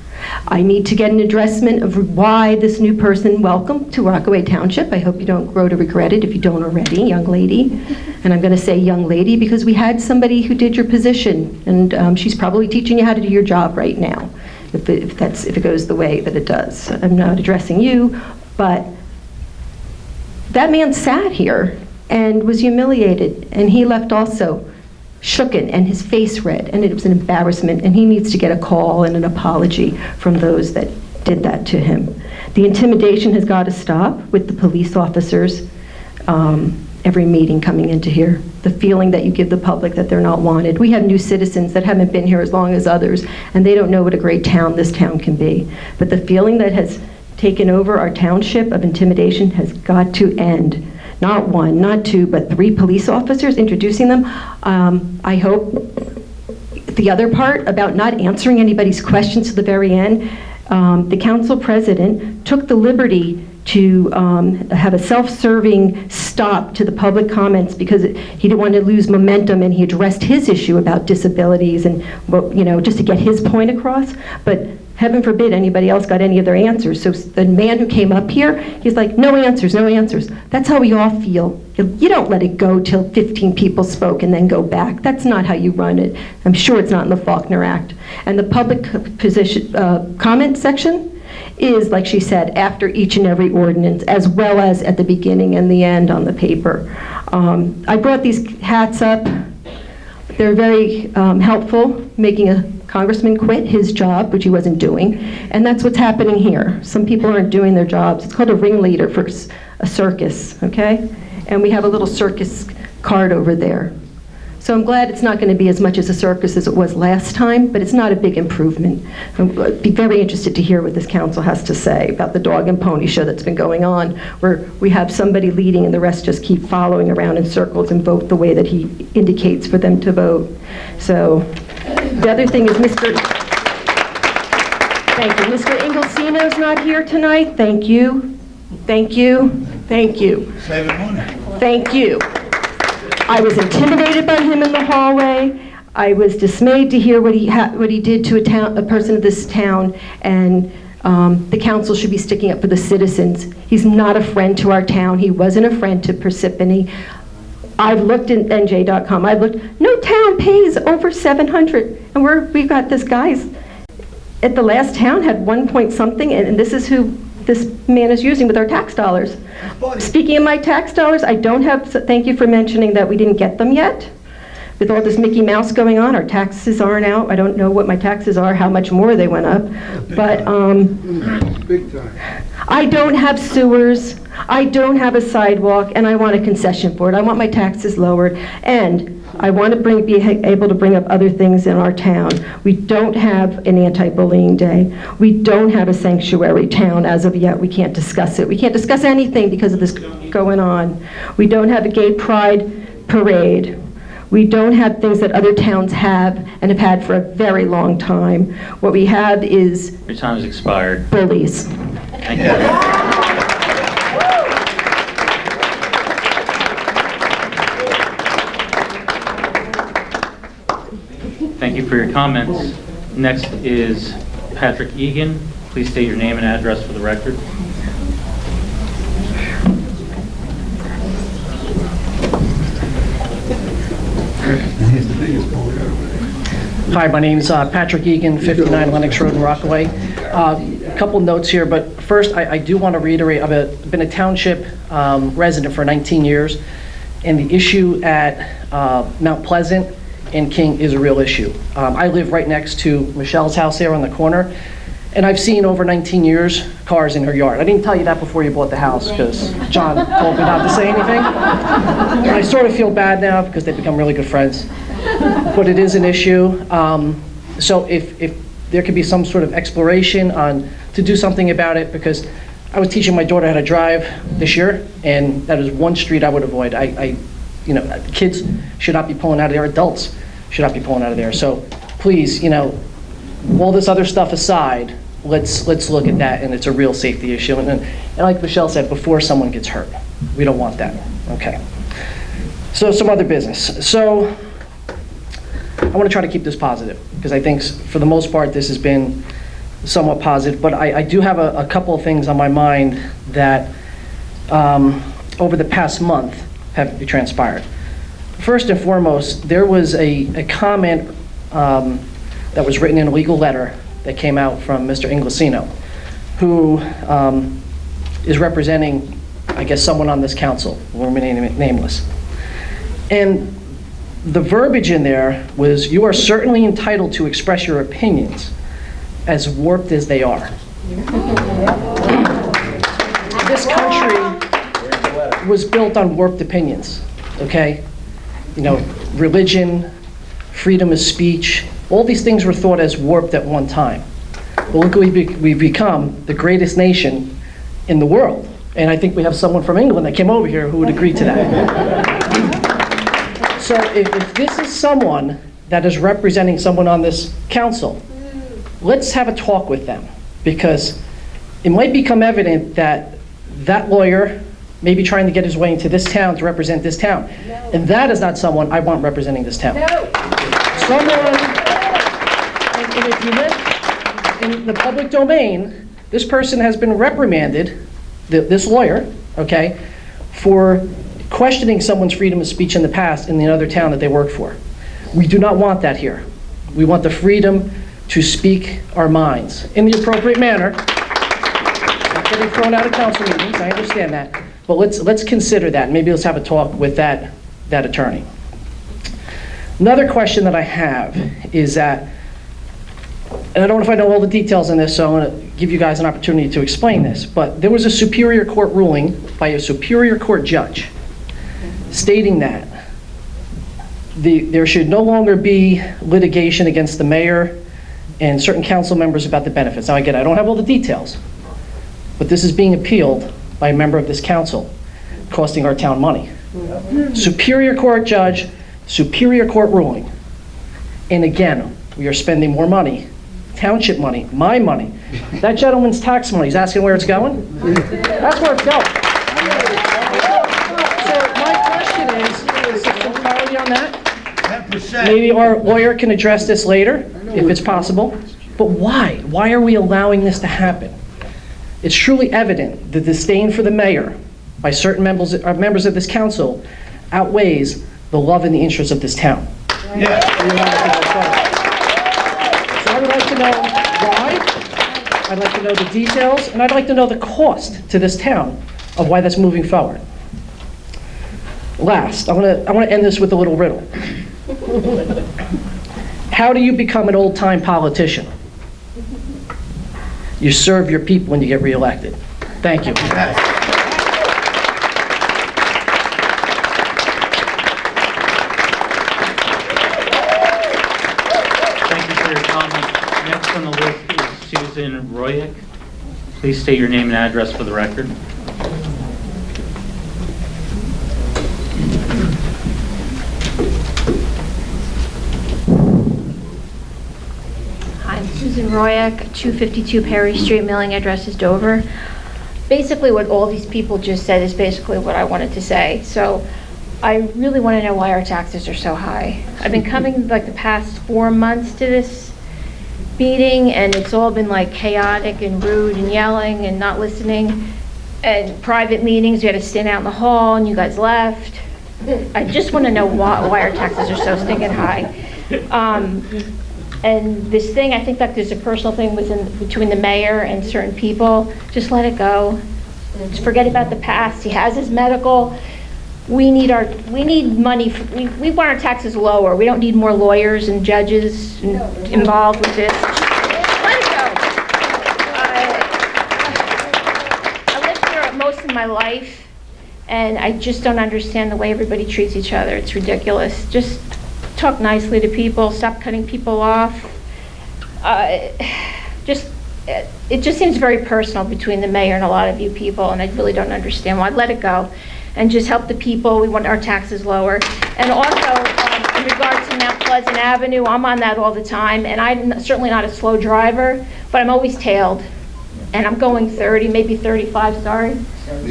I need to get an addressment of why this new person, welcome to Rockaway Township. I hope you don't grow to regret it if you don't already, young lady. And I'm going to say young lady because we had somebody who did your position, and she's probably teaching you how to do your job right now, if it goes the way that it does. I'm not addressing you, but that man sat here and was humiliated, and he left also shooken and his face red, and it was an embarrassment, and he needs to get a call and an apology from those that did that to him. The intimidation has got to stop with the police officers, every meeting coming into here. The feeling that you give the public that they're not wanted. We have new citizens that haven't been here as long as others, and they don't know what a great town this town can be. But the feeling that has taken over our township of intimidation has got to end. Not 1, not 2, but 3 police officers introducing them. I hope the other part about not answering anybody's questions to the very end, the council president took the liberty to have a self-serving stop to the public comments because he didn't want to lose momentum, and he addressed his issue about disabilities and, just to get his point across. But heaven forbid anybody else got any of their answers. So the man who came up here, he's like, no answers, no answers. That's how we all feel. You don't let it go till 15 people spoke and then go back. That's not how you run it. I'm sure it's not in the Faulkner Act. And the public position comment section is, like she said, after each and every ordinance, as well as at the beginning and the end on the paper. I brought these hats up. They're very helpful, making a congressman quit his job, which he wasn't doing, and that's what's happening here. Some people aren't doing their jobs. It's called a ringleader for a circus, okay? And we have a little circus card over there. So I'm glad it's not going to be as much as a circus as it was last time, but it's not a big improvement. I'd be very interested to hear what this council has to say about the dog and pony show that's been going on, where we have somebody leading and the rest just keep following around in circles and vote the way that he indicates for them to vote. So the other thing is Thank you. Mr. Inglesino's not here tonight. Thank you. Thank you. Thank you. Saving money. Thank you. I was intimidated by him in the hallway. I was dismayed to hear what he did to a person of this town, and the council should be sticking up for the citizens. He's not a friend to our town. He wasn't a friend to Parsippany. I've looked at NJ.com. No town pays over 700, and we've got this guy's at the last town had 1 point something, and this is who this man is using with our tax dollars. Speaking of my tax dollars, I don't have, thank you for mentioning that we didn't get them yet. With all this Mickey Mouse going on, our taxes aren't out. I don't know what my taxes are, how much more they went up. But Big time. I don't have sewers, I don't have a sidewalk, and I want a concession for it. I want my taxes lowered, and I want to be able to bring up other things in our town. We don't have an anti-bullying day. We don't have a sanctuary town as of yet. We can't discuss it. We can't discuss anything because of this going on. We don't have a gay pride parade. We don't have things that other towns have and have had for a very long time. What we have is... Your time has expired. Bullies. Thank you. Thank you for your comments. Next is Patrick Egan. Please state your name and address for the record. Hi, my name's Patrick Egan, 59 Lennox Road in Rockaway. A couple notes here, but first I do want to reiterate, I've been a township resident for 19 years, and the issue at Mount Pleasant and King is a real issue. I live right next to Michelle's house there on the corner, and I've seen over 19 years cars in her yard. I didn't tell you that before you bought the house because John told me not to say anything. And I sort of feel bad now because they've become really good friends. But it is an issue. So if there could be some sort of exploration to do something about it, because I was teaching my daughter how to drive this year, and that is one street I would avoid. Kids should not be pulling out of there. Adults should not be pulling out of there. So please, all this other stuff aside, let's look at that, and it's a real safety issue. And like Michelle said, before someone gets hurt, we don't want that. Okay. So some other business. So I want to try to keep this positive because I think for the most part this has been somewhat positive. But I do have a couple of things on my mind that over the past month have transpired. First and foremost, there was a comment that was written in a legal letter that came out from Mr. Inglesino, who is representing, I guess, someone on this council, will remain nameless. And the verbiage in there was, "You are certainly entitled to express your opinions, as warped as they are." This country was built on warped opinions, okay? Religion, freedom of speech, all these things were thought as warped at one time. But look, we've become the greatest nation in the world. And I think we have someone from England that came over here who would agree to that. So if this is someone that is representing someone on this council, let's have a talk with them, because it might become evident that that lawyer may be trying to get his way into this town to represent this town. No. And that is not someone I want representing this town. No. Someone, and if you look in the public domain, this person has been reprimanded, this lawyer, okay, for questioning someone's freedom of speech in the past in the other town that they worked for. We do not want that here. We want the freedom to speak our minds in the appropriate manner. Not getting thrown out of council meetings, I understand that. But let's consider that. Maybe let's have a talk with that attorney. Another question that I have is that, and I don't know if I know all the details on this, so I'm going to give you guys an opportunity to explain this, but there was a Superior Court ruling by a Superior Court judge stating that there should no longer be litigation against the mayor and certain council members about the benefits. Now, again, I don't have all the details, but this is being appealed by a member of this council, costing our town money. Superior Court judge, Superior Court ruling. And again, we are spending more money, township money, my money. That gentleman's tax money, he's asking where it's going? That's where it's going. So my question is some clarity on that? 10%. Maybe our lawyer can address this later, if it's possible. But why? Why are we allowing this to happen? It's truly evident the disdain for the mayor by certain members of this council outweighs the love and the interest of this town. Yeah. So I would like to know why, I'd like to know the details, and I'd like to know the cost to this town of why that's moving forward. Last, I want to end this with a little riddle. How do you become an old-time politician? You serve your people when you get reelected. Thank you. Next on the list is Susan Royak. Please state your name and address for the record. I'm Susan Royak, 252 Perry Street, mailing address is Dover. Basically what all these people just said is basically what I wanted to say. So I really want to know why our taxes are so high. I've been coming like the past 4 months to this meeting, and it's all been like chaotic and rude and yelling and not listening. And private meetings, we had to stand out in the hall and you guys left. I just want to know why our taxes are so stinking high. And this thing, I think that there's a personal thing between the mayor and certain people. Just let it go. Just forget about the past. He has his medical. We need money. We want our taxes lower. We don't need more lawyers and judges involved with this. Let it go. I lived here most of my life, and I just don't understand the way everybody treats each other. It's ridiculous. Just talk nicely to people. Stop cutting people off. It just seems very personal between the mayor and a lot of you people, and I really don't understand why. Let it go. And just help the people. We want our taxes lower. And also, in regards to Mount Pleasant Avenue, I'm on that all the time, and I'm certainly not a slow driver, but I'm always tailed. And I'm going 30, maybe 35, sorry.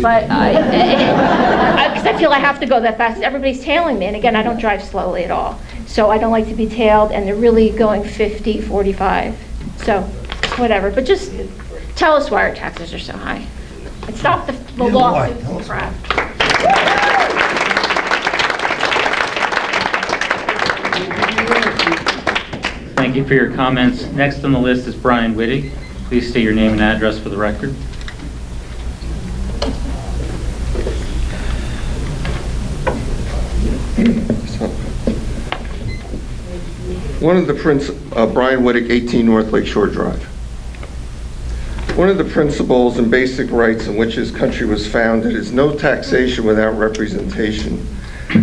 But because I feel I have to go that fast. Everybody's tailing me, and again, I don't drive slowly at all. So I don't like to be tailed, and they're really going 50, 45. So, whatever. But just tell us why our taxes are so high. And stop the lawsuits and crap. Thank you for your comments. Next on the list is Brian Wittig. Please state your name and address for the record. One of the Brian Wittig, 18 North Lake Shore Drive. One of the principles and basic rights in which this country was founded is no taxation without representation.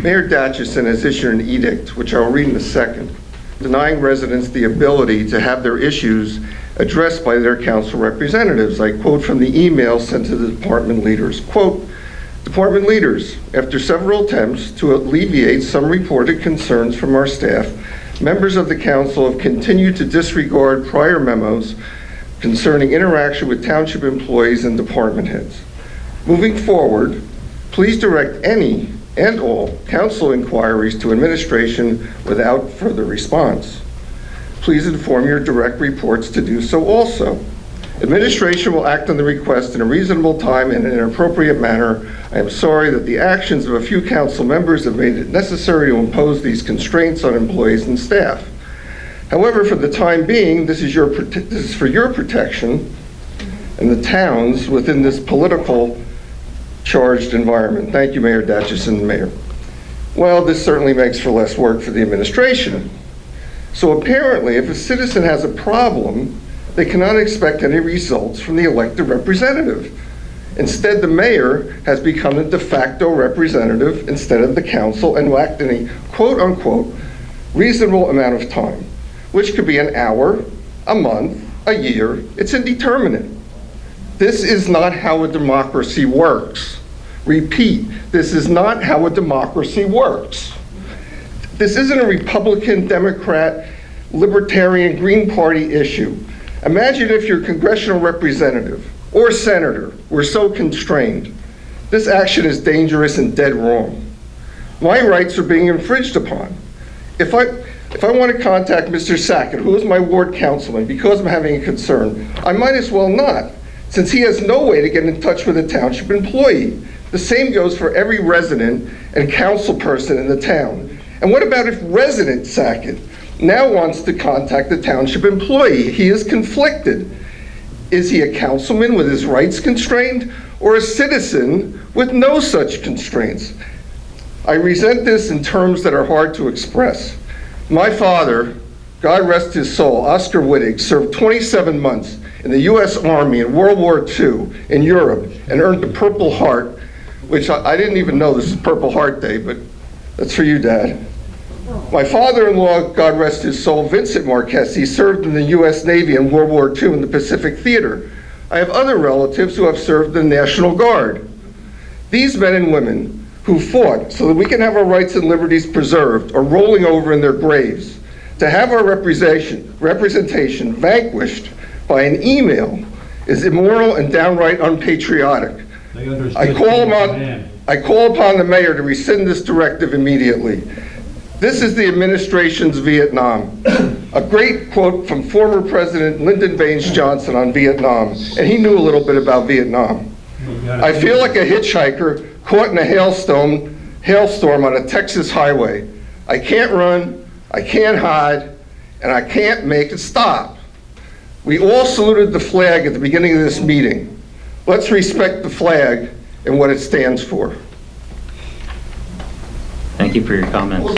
Mayor Datchison has issued an edict, which I'll read in a second, denying residents the ability to have their issues addressed by their council representatives. I quote from the email sent to the department leaders. Quote, "Department leaders, after several attempts to alleviate some reported concerns from our staff, members of the council have continued to disregard prior memos concerning interaction with township employees and department heads. Moving forward, please direct any and all council inquiries to administration without further response. Please inform your direct reports to do so also. Administration will act on the request in a reasonable time and in an appropriate manner. I am sorry that the actions of a few council members have made it necessary to impose these constraints on employees and staff. However, for the time being, this is for your protection and the towns within this political charged environment. Thank you, Mayor Datchison and Mayor." Well, this certainly makes for less work for the administration. So apparently, if a citizen has a problem, they cannot expect any results from the elected representative. Instead, the mayor has become the de facto representative instead of the council and will act in a quote-unquote reasonable amount of time, which could be an hour, a month, a year. It's indeterminate. This is not how a democracy works. Repeat, this is not how a democracy works. This isn't a Republican, Democrat, Libertarian, Green Party issue. Imagine if your congressional representative or senator were so constrained. This action is dangerous and dead wrong. My rights are being infringed upon. If I want to contact Mr. Sackett, who is my ward councilman, because I'm having a concern, I might as well not, since he has no way to get in touch with a township employee. The same goes for every resident and council person in the town. And what about if resident Sackett now wants to contact the township employee? He is conflicted. Is he a councilman with his rights constrained, or a citizen with no such constraints? I resent this in terms that are hard to express. My father, God rest his soul, Oscar Wittig, served 27 months in the U.S. Army in World War II in Europe and earned the Purple Heart, which I didn't even know this is Purple Heart Day, but that's for you, Dad. My father-in-law, God rest his soul, Vincent Marquez, he served in the U.S. Navy in World War II in the Pacific Theater. I have other relatives who have served in the National Guard. These men and women who fought so that we can have our rights and liberties preserved are rolling over in their graves. To have our representation vanquished by an email is immoral and downright unpatriotic. I call upon the mayor to rescind this directive immediately. This is the administration's Vietnam. A great quote from former President Lyndon Baines Johnson on Vietnam, and he knew a little bit about Vietnam. I feel like a hitchhiker caught in a hailstorm on a Texas highway. I can't run, I can't hide, and I can't make it stop. We all saluted the flag at the beginning of this meeting. Let's respect the flag and what it stands for. Thank you for your comments.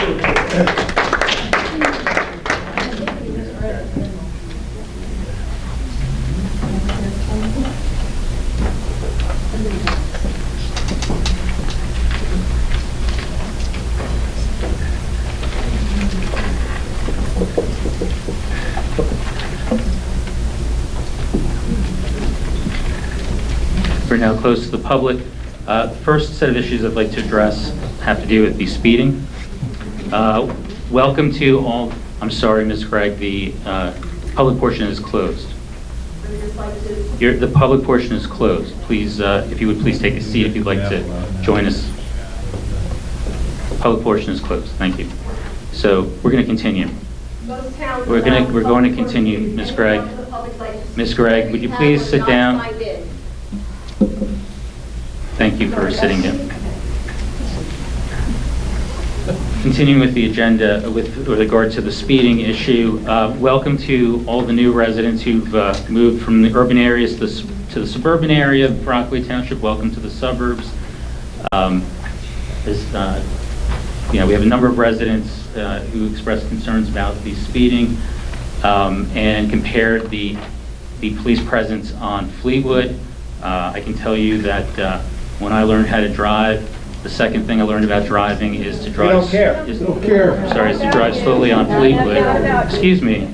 We're now close to the public. The first set of issues I'd like to address have to do with the speeding. Welcome to all, I'm sorry, Ms. Greg, the public portion is closed. The public portion is closed. Please, if you would please take a seat if you'd like to join us. The public portion is closed. Thank you. So we're going to continue. We're going to continue, Ms. Greg. Ms. Greg, would you please sit down? Thank you for sitting down. Continuing with the agenda with regard to the speeding issue, welcome to all the new residents who've moved from the urban areas to the suburban area of Rockaway Township. Welcome to the suburbs. We have a number of residents who expressed concerns about the speeding and compared the police presence on Fleetwood. I can tell you that when I learned how to drive, the second thing I learned about driving is to drive. Is to drive slowly on Fleetwood. Excuse me.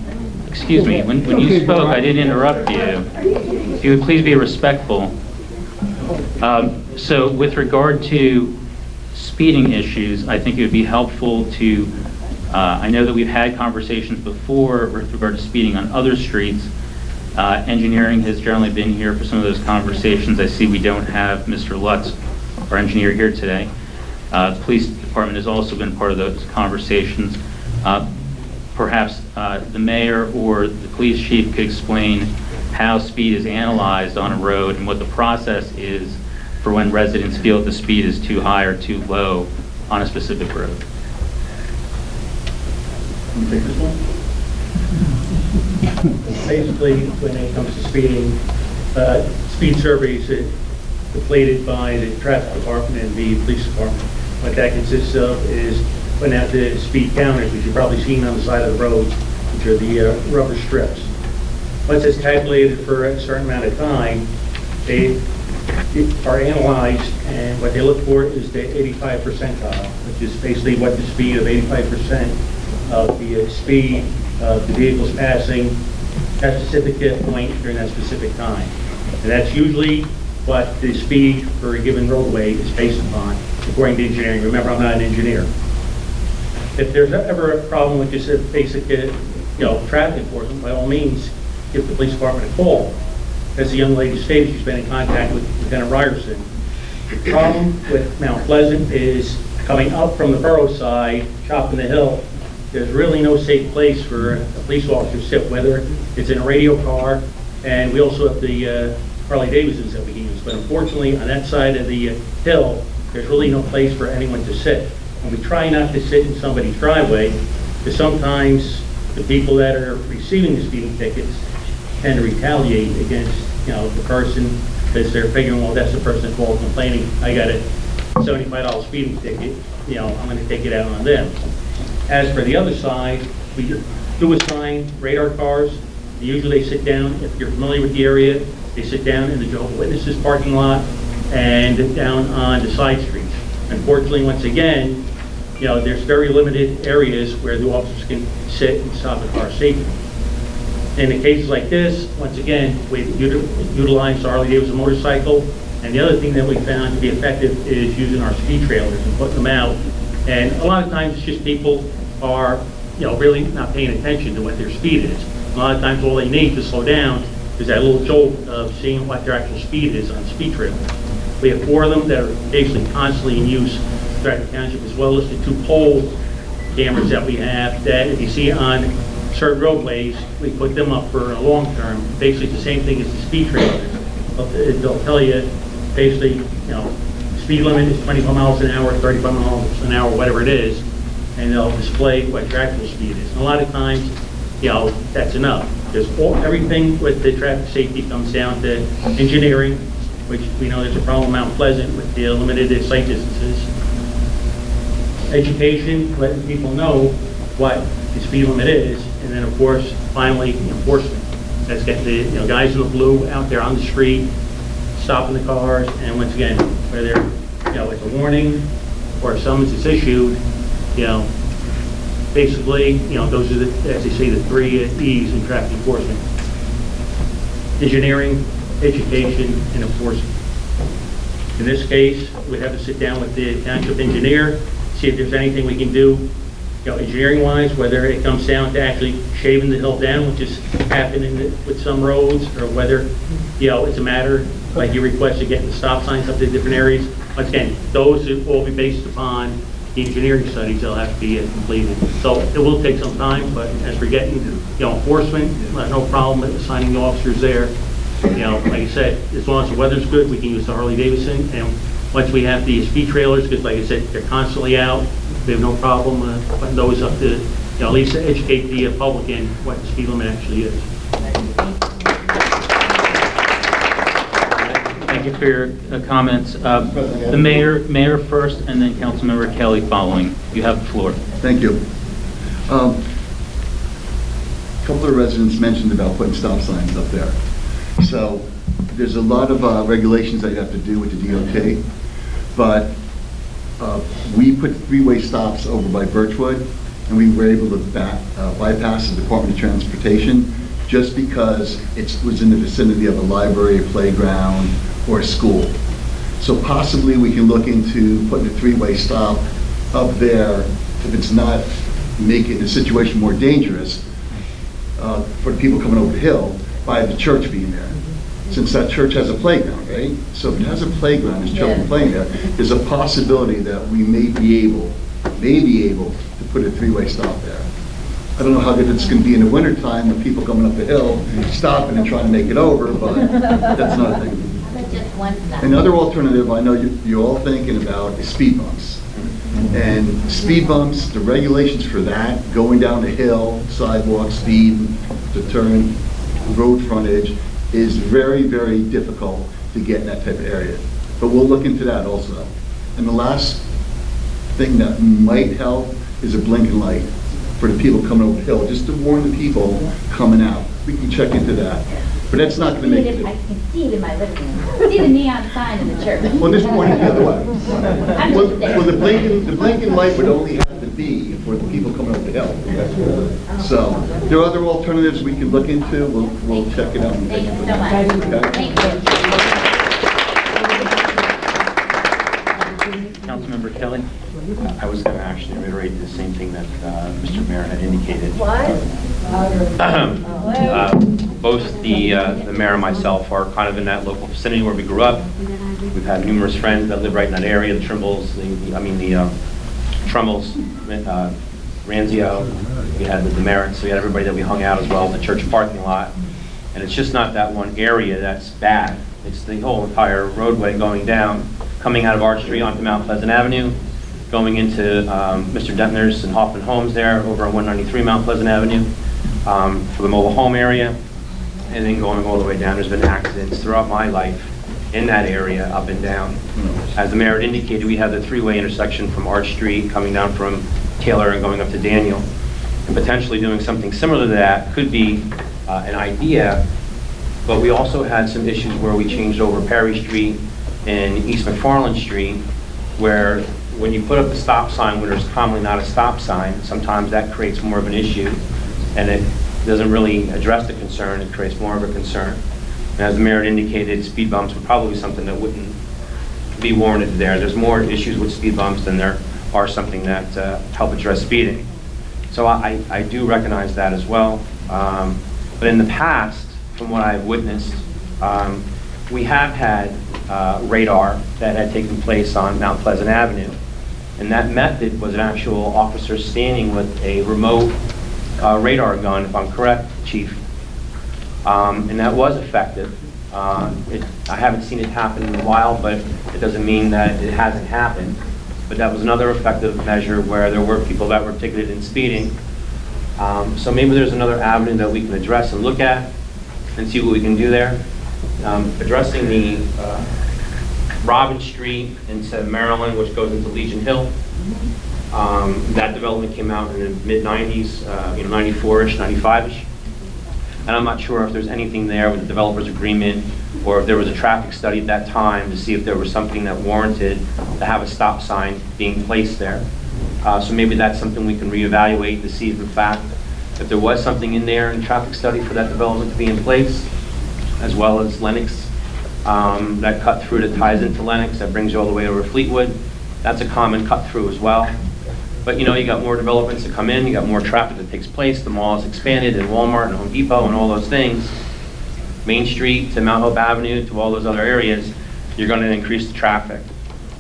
When you spoke, I didn't interrupt you. If you would please be respectful. So, with regard to speeding issues, I think it would be helpful to. I know that we've had conversations before with regard to speeding on other streets. Engineering has generally been here for some of those conversations. I see we don't have Mr. Lutz, our engineer, here today. The police department has also been part of those conversations. Perhaps the mayor or the police chief could explain how speed is analyzed on a road and what the process is for when residents feel that the speed is too high or too low on a specific road. Can you take this one? Basically, when it comes to speeding, speed surveys are completed by the traffic department and the police department. What that consists of is putting out the speed counters, which you've probably seen on the side of the road, which are the rubber strips. Once it's calculated for a certain amount of time, they are analyzed, and what they look for is the 85 percentile, which is basically what the speed of 85% of the speed of the vehicles passing that specific point during that specific time. And that's usually what the speed for a given roadway is based upon, according to engineering. Remember, I'm not an engineer. If there's ever a problem with just a basic, traffic enforcement, by all means, give the police department a call. As the young lady stated, she's been in contact with Lieutenant Ryerson. The problem with Mount Pleasant is coming up from the borough side, chopping the hill. There's really no safe place for a police officer to sit, whether it's in a radio car, and we also have the Harley Davidsons that we use. But unfortunately, on that side of the hill, there's really no place for anyone to sit. And we try not to sit in somebody's driveway, because sometimes the people that are receiving the speeding tickets tend to retaliate against, the person, because they're figuring, well, that's the person that called complaining, I got a $75 speeding ticket, I'm going to take it out on them. As for the other side, we do assign radar cars. Usually they sit down, if you're familiar with the area, they sit down in the Jehovah's Witnesses parking lot and down on the side streets. Unfortunately, once again, there's very limited areas where the officers can sit and stop the car safely. In the cases like this, once again, we utilize our Harley Davidson motorcycle, and the other thing that we found to be effective is using our speed trailers and putting them out. And a lot of times it's just people are, really not paying attention to what their speed is. A lot of times all they need to slow down is that little jolt of seeing what their actual speed is on speed trailers. We have 4 of them that are basically constantly in use throughout the township, as well as the 2 pole cameras that we have that if you see on certain roadways, we put them up for a long term. Basically the same thing as the speed trailers. They'll tell you basically, speed limit is 25 miles an hour, 35 miles an hour, whatever it is, and they'll display what your actual speed is. And a lot of times, that's enough. Because everything with the traffic safety comes down to engineering, which we know there's a problem in Mount Pleasant with the limited sight distances. Education, letting people know what the speed limit is, and then of course, finally, enforcement. That's getting the guys in the blue out there on the street, stopping the cars, and once again, whether it's a warning or a summons is issued, basically, those are as they say, the 3 E's in traffic enforcement: engineering, education, and enforcement. In this case, we have to sit down with the township engineer, see if there's anything we can do, engineering-wise, whether it comes down to actually shaving the hill down, which is happening with some roads, or whether, it's a matter, like you requested, getting the stop signs up to different areas. Once again, those will be based upon the engineering studies that'll have to be completed. So it will take some time, but as we're getting, enforcement, no problem with assigning the officers there. Like I said, as long as the weather's good, we can use the Harley Davidson. And once we have the speed trailers, because like I said, they're constantly out, we have no problem putting those up to, at least to educate the public in what the speed limit actually is. Thank you for your comments. The mayor first, and then Councilmember Kelly following. You have the floor. Thank you. A couple of residents mentioned about putting stop signs up there. So there's a lot of regulations that you have to do with the DOT, but we put 3-way stops over by Birchwood, and we were able to bypass the Department of Transportation just because it was in the vicinity of a library, a playground, or a school. So possibly we can look into putting a 3-way stop up there if it's not making the situation more dangerous for the people coming over the hill by the church being there. Since that church has a playground, right? So if it has a playground, there's children playing there, there's a possibility that we may be able to put a 3-way stop there. I don't know how good it's going to be in the wintertime with people coming up the hill, stopping and trying to make it over, but that's not a thing. Another alternative I know you're all thinking about is speed bumps. And speed bumps, the regulations for that, going down the hill, sidewalk, speed, to turn, road frontage, is very, very difficult to get in that type of area. But we'll look into that also. And the last thing that might help is a blinking light for the people coming over the hill, just to warn the people coming out. We can check into that. But that's not going to make it. I can see it in my living room. See the neon sign in the church. Well, this pointing the other way. I'm Well, just there. well, the blinking light would only have to be for the people coming up the hill. So there are other alternatives we can look into. We'll check it out. Thank you so much. Okay. Thank you. Councilmember Kelly? I was going to actually reiterate the same thing that Mr. Mayor had indicated. Both the mayor and myself are kind of in that local vicinity where we grew up. We've had numerous friends that live right in that area, the Trimbles, the Trummels, Ranzio, we had the Merritts, so we had everybody that we hung out as well, the church parking lot. And it's just not that one area that's bad. It's the whole entire roadway going down, coming out of Arch Street onto Mount Pleasant Avenue, going into Mr. Dentner's and Hoffman Homes there, over on 193 Mount Pleasant Avenue, for the mobile home area, and then going all the way down. There's been accidents throughout my life in that area, up and down. As the mayor indicated, we have the three-way intersection from Arch Street, coming down from Taylor and going up to Daniel. And potentially doing something similar to that could be an idea, but we also had some issues where we changed over Perry Street and East McFarland Street, where when you put up the stop sign when there's commonly not a stop sign, sometimes that creates more of an issue, and it doesn't really address the concern, it creates more of a concern. And as the mayor indicated, speed bumps would probably be something that wouldn't be warranted there. There's more issues with speed bumps than there are something that help address speeding. So I do recognize that as well. But in the past, from what I've witnessed, we have had radar that had taken place on Mount Pleasant Avenue. And that method was an actual officer standing with a remote radar gun, if I'm correct, Chief. And that was effective. I haven't seen it happen in a while, but it doesn't mean that it hasn't happened. But that was another effective measure where there were people that were ticketed in speeding. So maybe there's another avenue that we can address and look at and see what we can do there. Addressing the Robin Street into Maryland, which goes into Legion Hill. That development came out in the mid-90s, 94-ish, 95-ish. And I'm not sure if there's anything there with the developer's agreement or if there was a traffic study at that time to see if there was something that warranted to have a stop sign being placed there. So maybe that's something we can reevaluate to see if in fact, if there was something in there in traffic study for that development to be in place, as well as Lennox, that cut through that ties into Lennox, that brings you all the way over Fleetwood. That's a common cut through as well. But you got more developments that come in, you got more traffic that takes place, the mall is expanded, and Walmart and Home Depot and all those things. Main Street to Mount Hope Avenue to all those other areas, you're going to increase the traffic.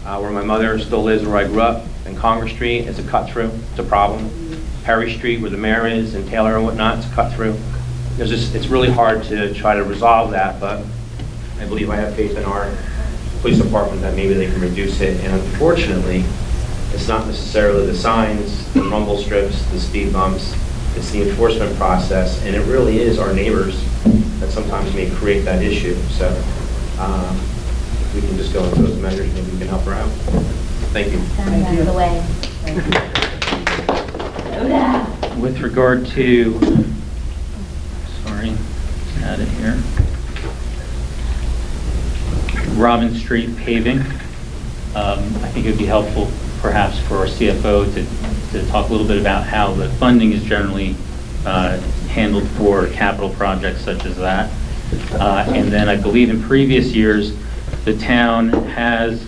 Where my mother still lives, where I grew up, in Congress Street, it's a cut through, it's a problem. Perry Street, where the mayor is, and Taylor and whatnot, it's a cut through. It's really hard to try to resolve that, but I believe I have faith in our police department that maybe they can reduce it. And unfortunately, it's not necessarily the signs, the rumble strips, the speed bumps, it's the enforcement process, and it really is our neighbors that sometimes may create that issue. So if we can just go into those measures, maybe we can help her out. Thank you. Out of the way. With regard to, sorry, add it here. Robin Street paving, I think it would be helpful perhaps for our CFO to talk a little bit about how the funding is generally handled for capital projects such as that. And then I believe in previous years, the town has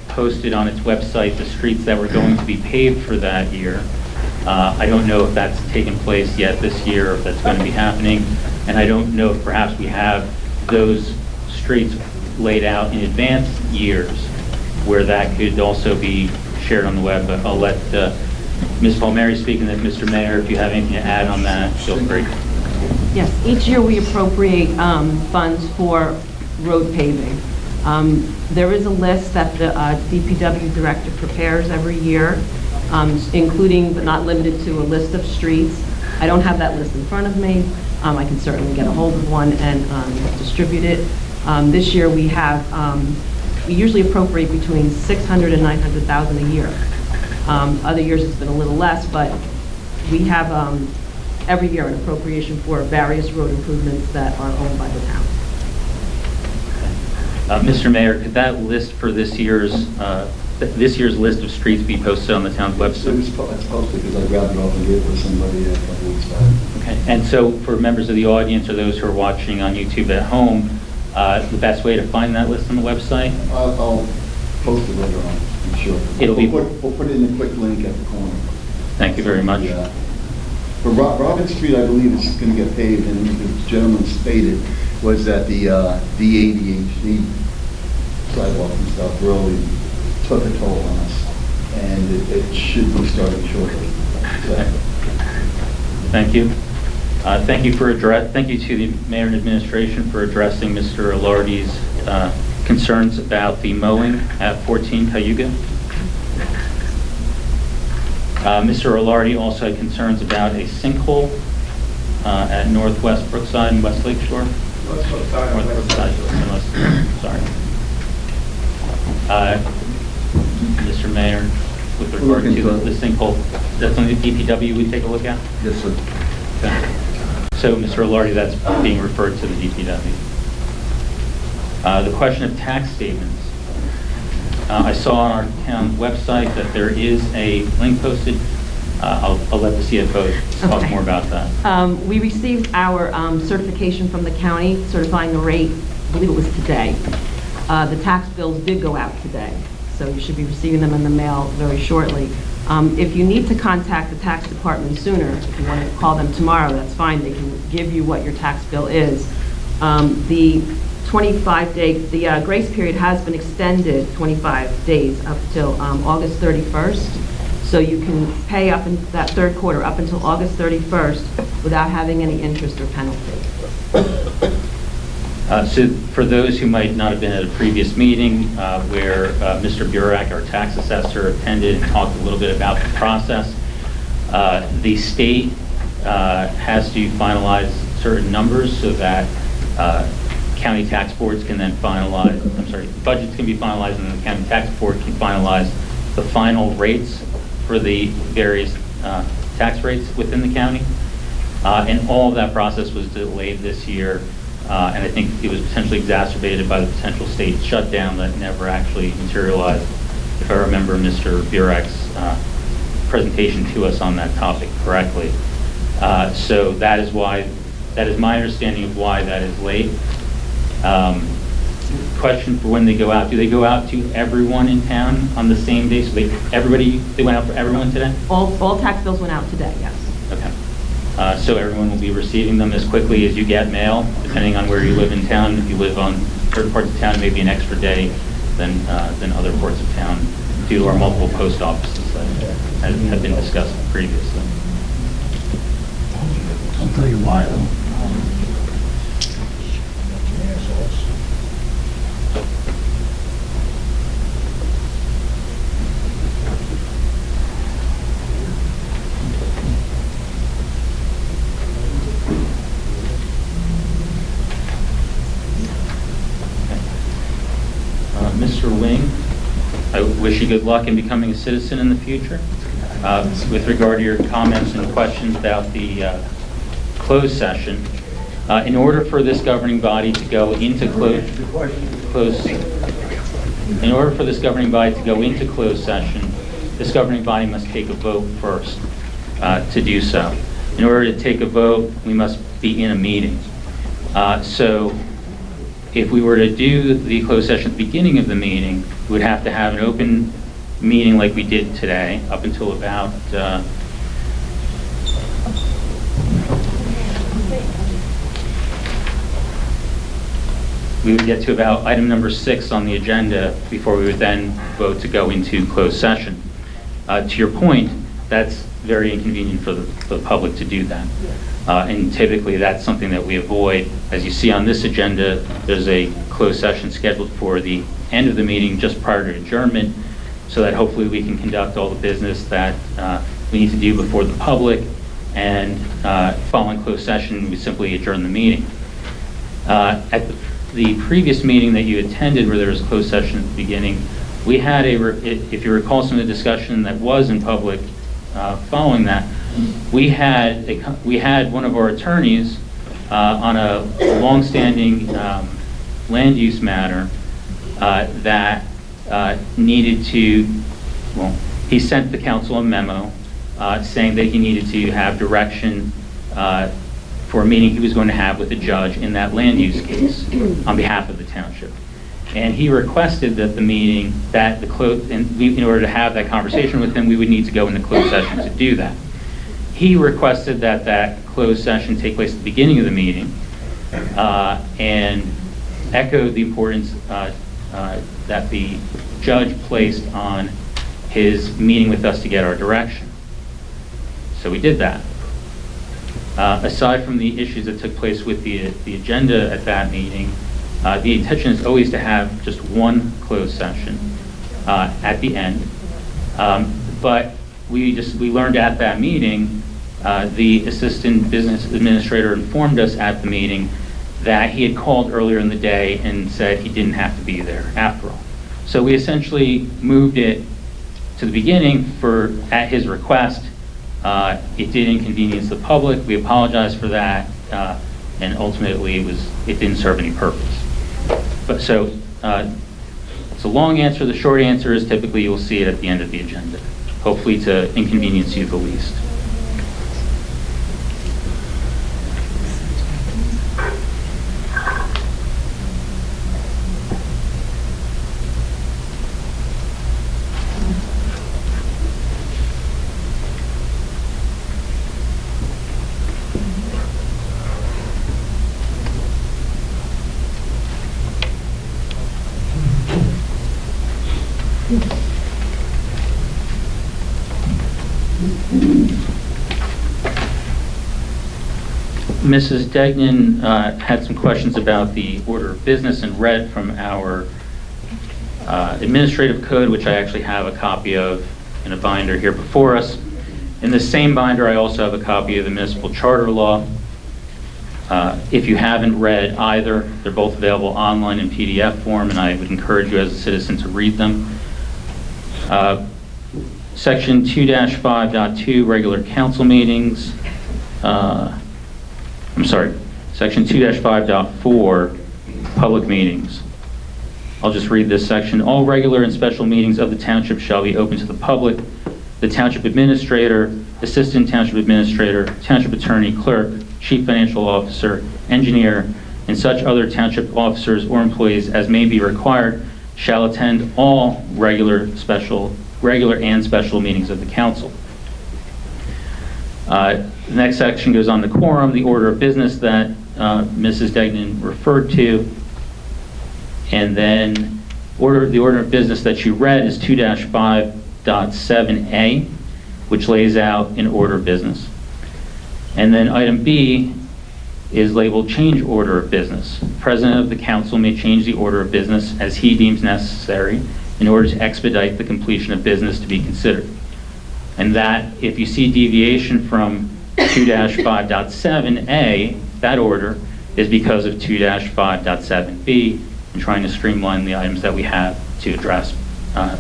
posted on its website the streets that were going to be paved for that year. I don't know if that's taken place yet this year, or if that's going to be happening. And I don't know if perhaps we have those streets laid out in advanced years where that could also be shared on the web. But I'll let Ms. Palmieri speak, and then Mr. Mayor, if you have anything to add on that, feel free. Yes, each year we appropriate funds for road paving. There is a list that the DPW director prepares every year, including but not limited to a list of streets. I don't have that list in front of me. I can certainly get a hold of one and distribute it. This year we have, we usually appropriate between $600,000 and $900,000 a year. Other years it's been a little less, but we have every year an appropriation for various road improvements that are owned by the town. Mr. Mayor, could that list for this year's list of streets be posted on the town's website? It's posted because I grabbed it off and gave it to somebody a couple weeks back. Okay. And so for members of the audience or those who are watching on YouTube at home, the best way to find that list on the website? I'll post it later on, I'm sure. We'll put it in a quick link at the corner. Thank you very much. Yeah. For Robin Street, I believe it's going to get paved, and the gentleman stated was that the ADHD sidewalk and stuff really took a toll on us, and it should be starting shortly. So. Thank you. Thank you to the mayor and administration for addressing Mr. Gilardi's concerns about the mowing at 14 Cayuga. Mr. Gilardi also had concerns about a sinkhole at Northwest Brookside and West Lakeshore. North Brookside, sorry. Mr. Mayor, with regard to the sinkhole, that's something the DPW would take a look at? Yes, sir. Okay. So, Mr. Gilardi, that's being referred to the DPW. The question of tax statements. I saw on our town website that there is a link posted. I'll let the CFO talk more about that. We received our certification from the county certifying the rate, I believe it was today. The tax bills did go out today, so you should be receiving them in the mail very shortly. If you need to contact the tax department sooner, if you want to call them tomorrow, that's fine. They can give you what your tax bill is. The 25-day, the grace period has been extended 25 days up till August 31st. So you can pay up in that third quarter up until August 31st without having any interest or penalty. So for those who might not have been at a previous meeting where Mr. Burak, our tax assessor, attended and talked a little bit about the process, the state has to finalize certain numbers so that county tax boards can then finalize, budgets can be finalized and then the county tax board can finalize the final rates for the various tax rates within the county. And all of that process was delayed this year. And I think it was potentially exacerbated by the potential state shutdown that never actually materialized, if I remember Mr. Burak's presentation to us on that topic correctly. So that is my understanding of why that is late. Question for when they go out. Do they go out to everyone in town on the same day? So they went out for everyone today? All tax bills went out today, yes. Okay. So everyone will be receiving them as quickly as you get mail, depending on where you live in town. If you live on certain parts of town, maybe an extra day than other parts of town, due to our multiple post offices that have been discussed previously. I'll tell you why, though. Mr. Wing, I wish you good luck in becoming a citizen in the future. With regard to your comments and questions about the closed session, in order for this governing body to go into closed session, this governing body must take a vote first to do so. In order to take a vote, we must be in a meeting. So if we were to do the closed session at the beginning of the meeting, we would have to have an open meeting like we did today, up until about, we would get to about item number 6 on the agenda before we would then vote to go into closed session. To your point, that's very inconvenient for the public to do that. And typically that's something that we avoid. As you see on this agenda, there's a closed session scheduled for the end of the meeting just prior to adjournment, so that hopefully we can conduct all the business that we need to do before the public, and following closed session, we simply adjourn the meeting. At the previous meeting that you attended where there was a closed session at the beginning, we had if you recall some of the discussion that was in public following that, We had one of our attorneys on a longstanding land use matter that needed to, well, he sent the council a memo saying that he needed to have direction for a meeting he was going to have with the judge in that land use case on behalf of the township. And he requested that the meeting, in order to have that conversation with him, we would need to go into closed session to do that. He requested that that closed session take place at the beginning of the meeting and echoed the importance that the judge placed on his meeting with us to get our direction. So we did that. Aside from the issues that took place with the agenda at that meeting, the intention is always to have just one closed session at the end. But we learned at that meeting, the assistant business administrator informed us at the meeting that he had called earlier in the day and said he didn't have to be there after all. So we essentially moved it to the beginning at his request. It did inconvenience the public. We apologize for that, and ultimately it didn't serve any purpose. But so it's a long answer. The short answer is typically you'll see it at the end of the agenda, hopefully to inconvenience you the least. Mrs. Degnan had some questions about the order of business and read from our administrative code, which I actually have a copy of in a binder here before us. In the same binder, I also have a copy of the municipal charter law. If you haven't read either, they're both available online in PDF form, and I would encourage you as a citizen to read them. Section 2-5.2, regular council meetings. Section 2-5.4, public meetings. I'll just read this section. All regular and special meetings of the township shall be open to the public. The township administrator, assistant township administrator, township attorney, clerk, chief financial officer, engineer, and such other township officers or employees as may be required shall attend all regular and special meetings of the council. The next section goes on the quorum, the order of business that Mrs. Degnan referred to, and then the order of business that you read is 2-5.7A, which lays out an order of business. And then item B is labeled change order of business. The president of the council may change the order of business as he deems necessary in order to expedite the completion of business to be considered. And that, if you see deviation from 2-5.7A, that order is because of 2-5.7B and trying to streamline the items that we have to address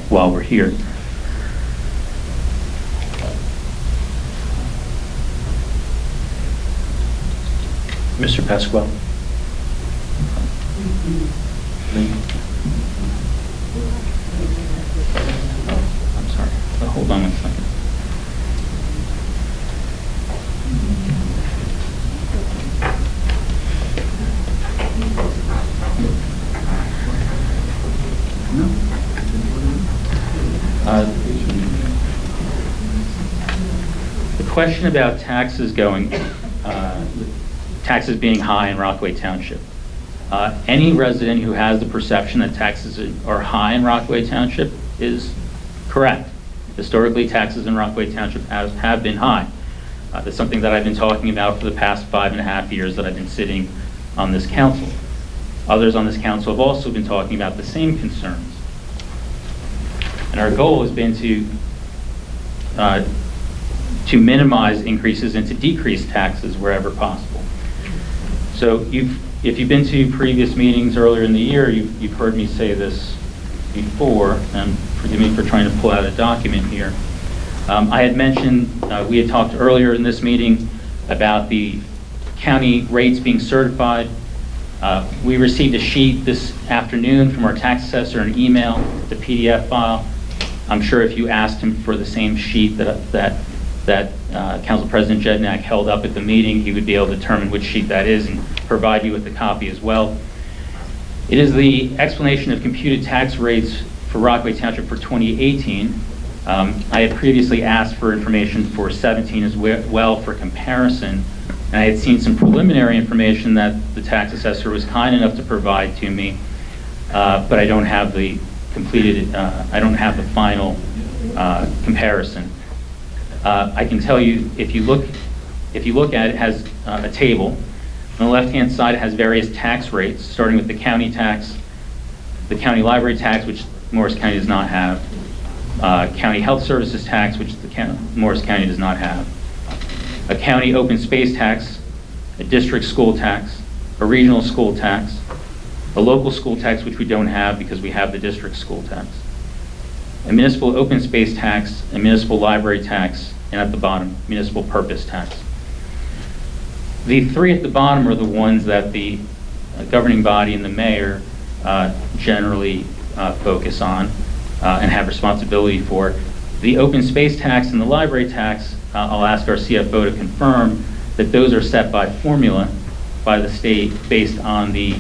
while we're here. Mr. Pasquale. I'm sorry, but hold on 1 second. The question about taxes taxes being high in Rockaway Township. Any resident who has the perception that taxes are high in Rockaway Township is correct. Historically, taxes in Rockaway Township have been high. That's something that I've been talking about for the past 5.5 years that I've been sitting on this council. Others on this council have also been talking about the same concerns. And our goal has been to minimize increases and to decrease taxes wherever possible. So if you've been to previous meetings earlier in the year, you've heard me say this before, and forgive me for trying to pull out a document here. I had mentioned, we had talked earlier in this meeting about the county rates being certified. We received a sheet this afternoon from our tax assessor, an email, the PDF file. I'm sure if you asked him for the same sheet that Council President Jednak held up at the meeting, he would be able to determine which sheet that is and provide you with a copy as well. It is the explanation of computed tax rates for Rockaway Township for 2018. I had previously asked for information for 17 as well for comparison, and I had seen some preliminary information that the tax assessor was kind enough to provide to me, but I don't have the completed, I don't have the final comparison. I can tell you, if you look at it, it has a table. On the left-hand side, it has various tax rates, starting with the county tax, the county library tax, which Morris County does not have, county health services tax, which Morris County does not have, a county open space tax, a district school tax, a regional school tax, a local school tax, which we don't have because we have the district school tax, a municipal open space tax, a municipal library tax, and at the bottom, municipal purpose tax. The three at the bottom are the ones that the governing body and the mayor generally focus on and have responsibility for. The open space tax and the library tax, I'll ask our CFO to confirm that those are set by formula by the state based on the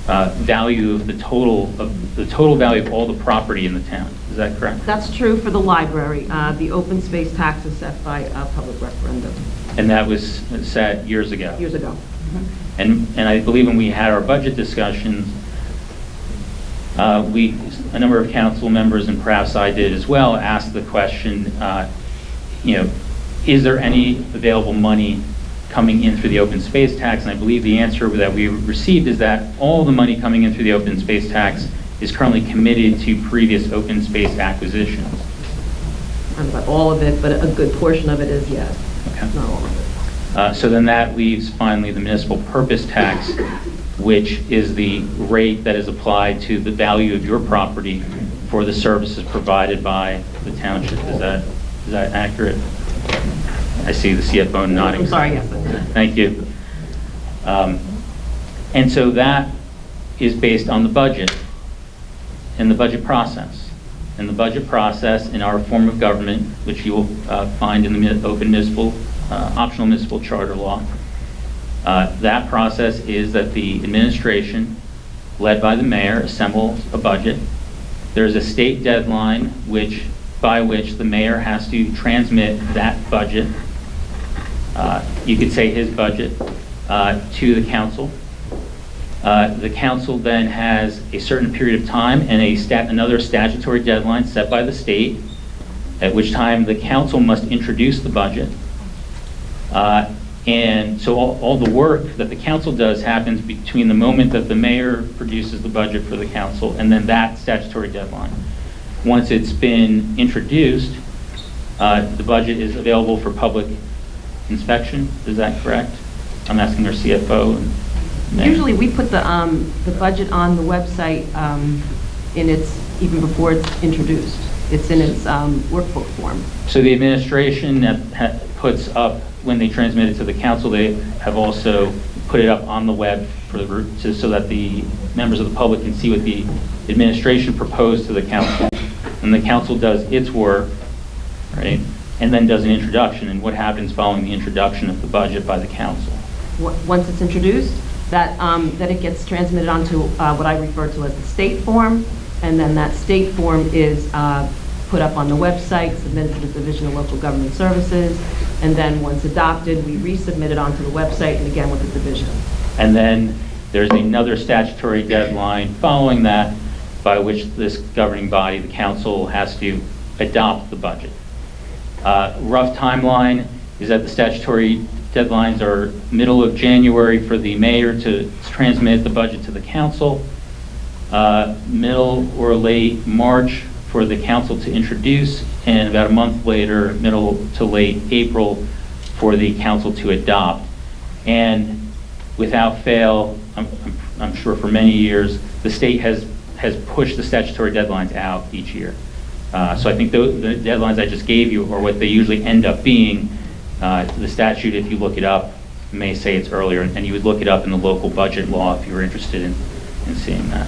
value of the total value of all the property in the town. Is that correct? That's true for the library. The open space tax is set by a public referendum. And that was set years ago? Years ago. And I believe when we had our budget discussions, a number of council members, and perhaps I did as well, asked the question, is there any available money coming in through the open space tax? And I believe the answer that we received is that all the money coming in through the open space tax is currently committed to previous open space acquisitions. Not all of it, but a good portion of it is, yes. Okay. Not all of it. So then that leaves finally the municipal purpose tax, which is the rate that is applied to the value of your property for the services provided by the township. Is that accurate? I see the CFO nodding. I'm sorry, yes. Thank you. And so that is based on the budget and the budget process. And the budget process in our form of government, which you will find in the open municipal, optional municipal charter law, that process is that the administration, led by the mayor, assembles a budget. There's a state deadline by which the mayor has to transmit that budget, you could say his budget, to the council. The council then has a certain period of time and another statutory deadline set by the state, at which time the council must introduce the budget. And so all the work that the council does happens between the moment that the mayor produces the budget for the council and then that statutory deadline. Once it's been introduced, the budget is available for public inspection. Is that correct? I'm asking our CFO. Usually we put the budget on the website even before it's introduced. It's in its workbook form. So the administration that puts up, when they transmit it to the council, they have also put it up on the web so that the members of the public can see what the administration proposed to the council. And the council does its work, right? And then does an introduction. And what happens following the introduction of the budget by the council? Once it's introduced, that it gets transmitted onto what I refer to as the state form, and then that state form is put up on the website, submitted to the Division of Local Government Services, and then once adopted, we resubmit it onto the website and again with the division. And then there's another statutory deadline following that by which this governing body, the council, has to adopt the budget. Rough timeline is that the statutory deadlines are middle of January for the mayor to transmit the budget to the council, middle or late March for the council to introduce, and about a month later, middle to late April, for the council to adopt. And without fail, I'm sure for many years, the state has pushed the statutory deadlines out each year. So I think the deadlines I just gave you are what they usually end up being. The statute, if you look it up, may say it's earlier, and you would look it up in the local budget law if you were interested in seeing that.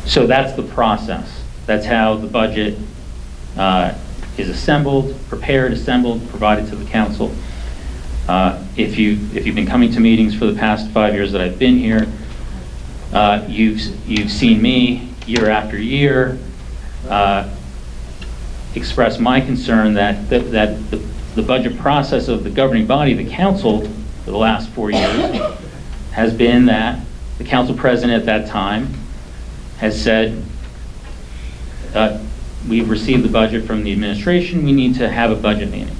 So that's the process. That's how the budget is assembled, prepared, assembled, provided to the council. If you've been coming to meetings for the past 5 years that I've been here, you've seen me year after year express my concern that the budget process of the governing body, the council, for the last 4 years, has been that the council president at that time has said, we've received the budget from the administration, we need to have a budget meeting.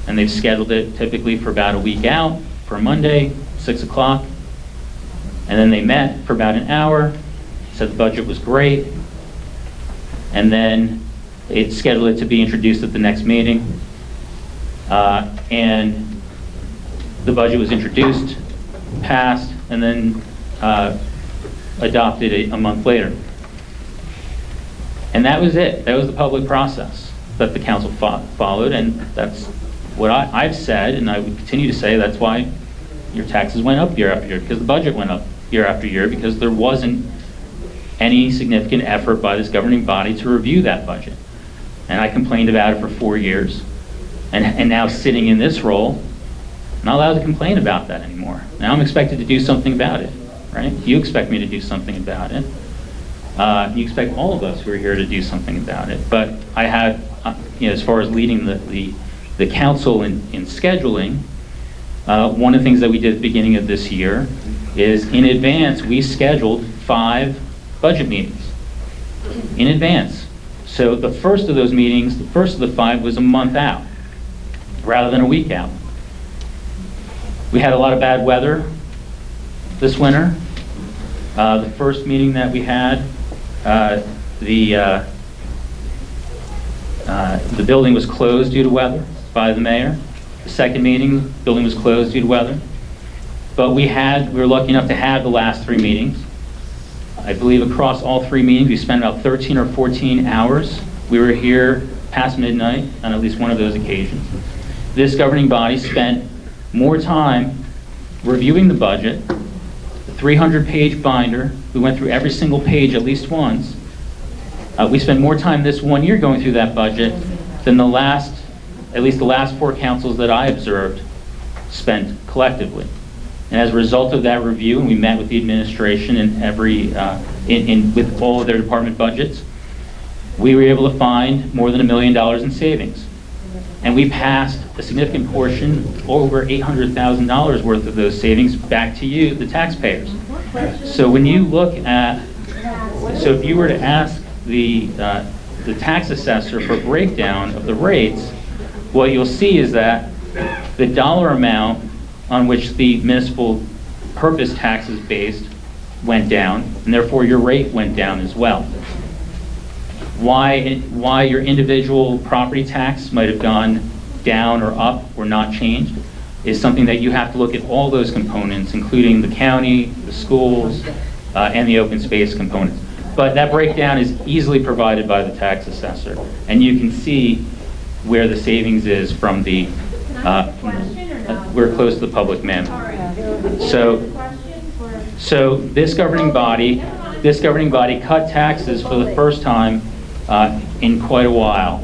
And they've scheduled it typically for about a week out, for Monday, 6 o'clock. And then they met for about an hour, said the budget was great, and then it scheduled it to be introduced at the next meeting. And the budget was introduced, passed, and then adopted a month later. And that was it. That was the public process that the council followed, and that's what I've said, and I would continue to say. That's why your taxes went up year after year, because the budget went up year after year, because there wasn't any significant effort by this governing body to review that budget. And I complained about it for 4 years, and now sitting in this role, I'm not allowed to complain about that anymore. Now I'm expected to do something about it, right? You expect me to do something about it. You expect all of us who are here to do something about it. But I had, as far as leading the council in scheduling, one of the things that we did at the beginning of this year is, in advance, we scheduled 5 budget meetings. In advance. So the first of those meetings, the first of the 5, was a month out, rather than a week out. We had a lot of bad weather this winter. The first meeting that we had, the building was closed due to weather by the mayor. The second meeting, the building was closed due to weather. But we were lucky enough to have the last 3 meetings. I believe across all 3 meetings, we spent about 13 or 14 hours. We were here past midnight on at least one of those occasions. This governing body spent more time reviewing the budget, the 300-page binder. We went through every single page at least once. We spent more time this 1 year going through that budget than at least the last 4 councils that I observed spent collectively. And as a result of that review, and we met with the administration and with all of their department budgets, we were able to find more than $1 million in savings. And we passed a significant portion, over $800,000 worth of those savings, back to you, the taxpayers. So when you look at, if you were to ask the tax assessor for a breakdown of the rates, what you'll see is that the dollar amount on which the municipal purpose tax is based went down, and therefore your rate went down as well. Why your individual property tax might have gone down or up or not changed is something that you have to look at all those components, including the county, the schools, and the open space components. But that breakdown is easily provided by the tax assessor, and you can see where the savings is from the, we're close to the public, ma'am. So this governing body cut taxes for the first time in quite a while.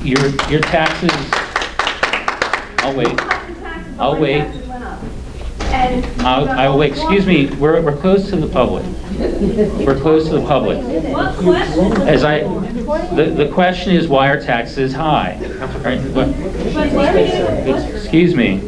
Your taxes, I'll wait. I will wait. Excuse me, we're close to the public. We're close to the public. The question is, why are taxes high? Right? Excuse me.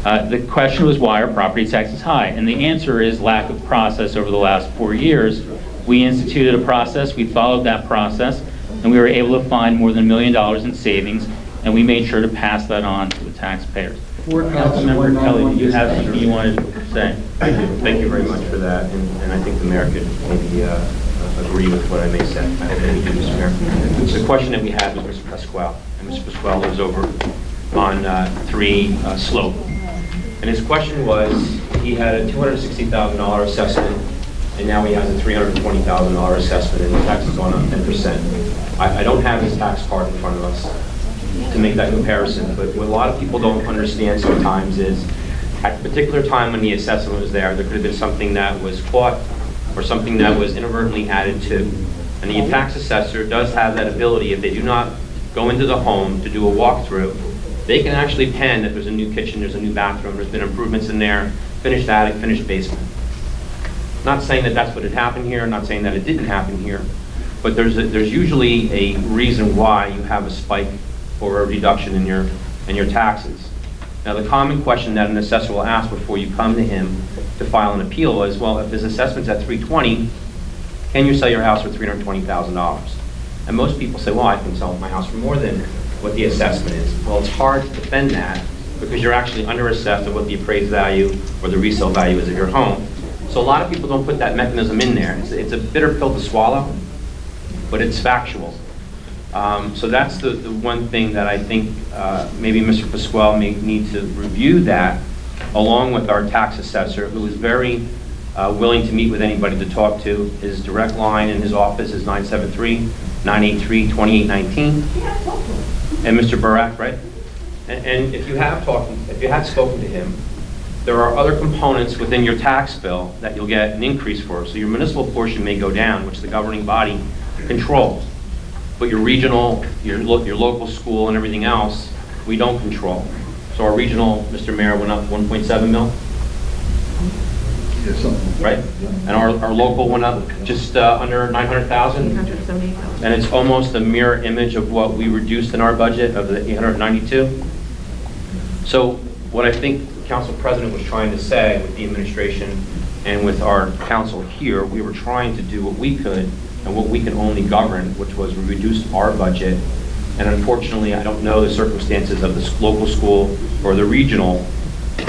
The question was, why are property taxes high? And the answer is lack of process over the last 4 years. We instituted a process, we followed that process, and we were able to find more than $1 million in savings, and we made sure to pass that on to the taxpayers. Councilmember Kelly, do you have something you wanted to say? Thank you very much for that, and I think the mayor could maybe agree with what I may say. I hope that he did, Mr. Mayor. The question that we had was Mr. Pasquale, and Mr. Pasquale lives over on 3 Slope. And his question was, he had a $260,000 assessment and now he has a $320,000 assessment, and the tax has gone up 10%. I don't have his tax card in front of us to make that comparison, but what a lot of people don't understand sometimes is, at a particular time when the assessment was there could have been something that was caught or something that was inadvertently added to. And the tax assessor does have that ability, if they do not go into the home to do a walkthrough, they can actually pen that there's a new kitchen, there's a new bathroom, there's been improvements in there, finished attic, finished basement. Not saying that that's what had happened here, not saying that it didn't happen here, but there's usually a reason why you have a spike or a reduction in your taxes. Now, the common question that an assessor will ask before you come to him to file an appeal is, well, if his assessment's at $320,000, can you sell your house for $320,000? And most people say, well, I can sell my house for more than what the assessment is. Well, it's hard to defend that because you're actually underassessed of what the appraised value or the resale value is of your home. So a lot of people don't put that mechanism in there. It's a bitter pill to swallow, but it's factual. So that's the one thing that I think maybe Mr. Pasquale may need to review that, along with our tax assessor, who is very willing to meet with anybody to talk to. His direct line in his office is 973-983-2819. And Mr. Barak, right? And if you had spoken to him, there are other components within your tax bill that you'll get an increase for. So your municipal portion may go down, which the governing body controls. But your regional, your local school and everything else, we don't control. So our regional, Mr. Mayor, went up 1.7 mil. Yeah, something. Right? And our local went up just under 900,000. 878,000. And it's almost a mirror image of what we reduced in our budget of the 892. So what I think the council president was trying to say with the administration and with our council here, we were trying to do what we could and what we can only govern, which was reduce our budget. And unfortunately, I don't know the circumstances of the local school or the regional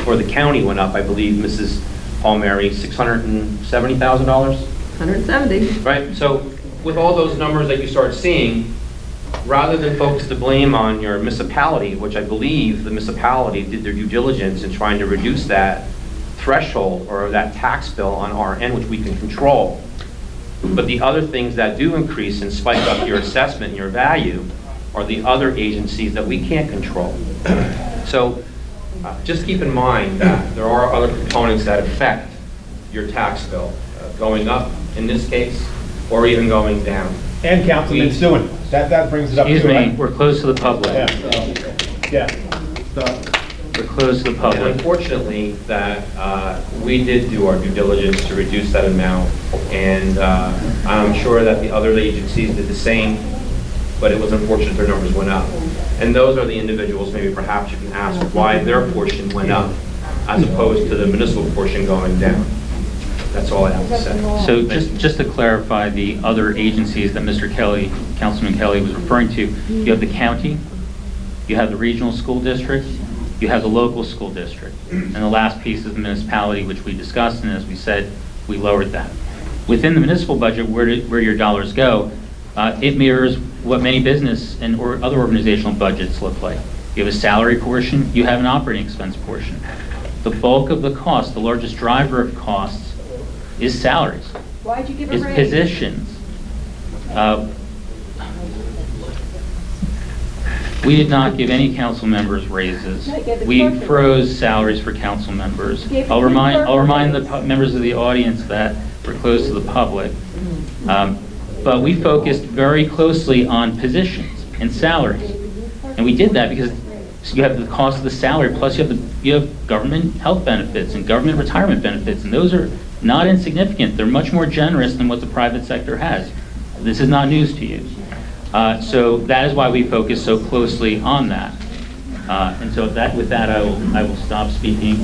or the county went up, I believe, Mrs. Palmieri, $670,000? 170. Right, so with all those numbers that you start seeing, rather than focus the blame on your municipality, which I believe the municipality did their due diligence in trying to reduce that threshold or that tax bill on our end, which we can control. But the other things that do increase and spike up your assessment and your value are the other agencies that we can't control. So just keep in mind that there are other components that affect your tax bill, going up in this case, or even going down. And Councilman Stewart, that brings it up too, Excuse me, right? we're close to the public. Yeah. We're close to the And public. unfortunately, that we did do our due diligence to reduce that amount, and I'm sure that the other agencies did the same, but it was unfortunate their numbers went up. And those are the individuals, maybe perhaps you can ask why their portion went up as opposed to the municipal portion going down. That's all I have to say. So just to clarify the other agencies that Mr. Kelly, Councilman Kelly was referring to, you have the county, you have the regional school district, you have the local school district, and the last piece is the municipality, which we discussed, and as we said, we lowered that. Within the municipal budget, where your dollars go, it mirrors what many business and or other organizational budgets look like. You have a salary portion, you have an operating expense portion. The bulk of the cost, the largest driver of costs, is salaries. Why'd you give a Is raise? positions. We did not give any council members raises. No, you gave the We clerk a froze salaries for council members. You gave the I'll remind clerk a the raise. members of the audience that we're close to the public. But we focused very closely on positions and salaries. And we did that because you have the cost of the salary, plus you have government health benefits and government retirement benefits, and those are not insignificant. They're much more generous than what the private sector has. This is not news to you. So that is why we focus so closely on that. And so with that, I will stop speaking.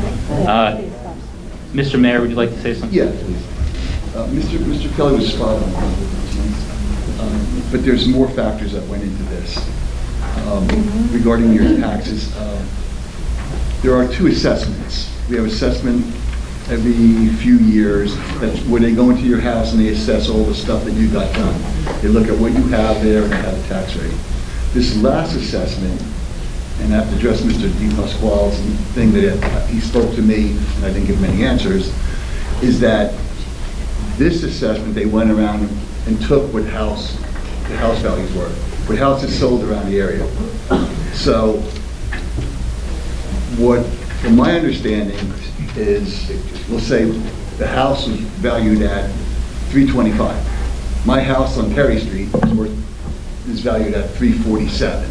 Mr. Mayor, would you like to say something? Yeah, please. Mr. Kelly was spot on. But there's more factors that went into this. Regarding your taxes, there are two assessments. We have assessment every few years, that's where they go into your house and they assess all the stuff that you got done. They look at what you have there and they have a tax rate. This last assessment, and I have to address Mr. Di Pasquale's thing that he spoke to me and I didn't give many answers, is that This assessment, they went around and took what the house values were, what houses sold around the area. So what, from my understanding, is, we'll say the house was valued at $325. My house on Perry Street is valued at $347.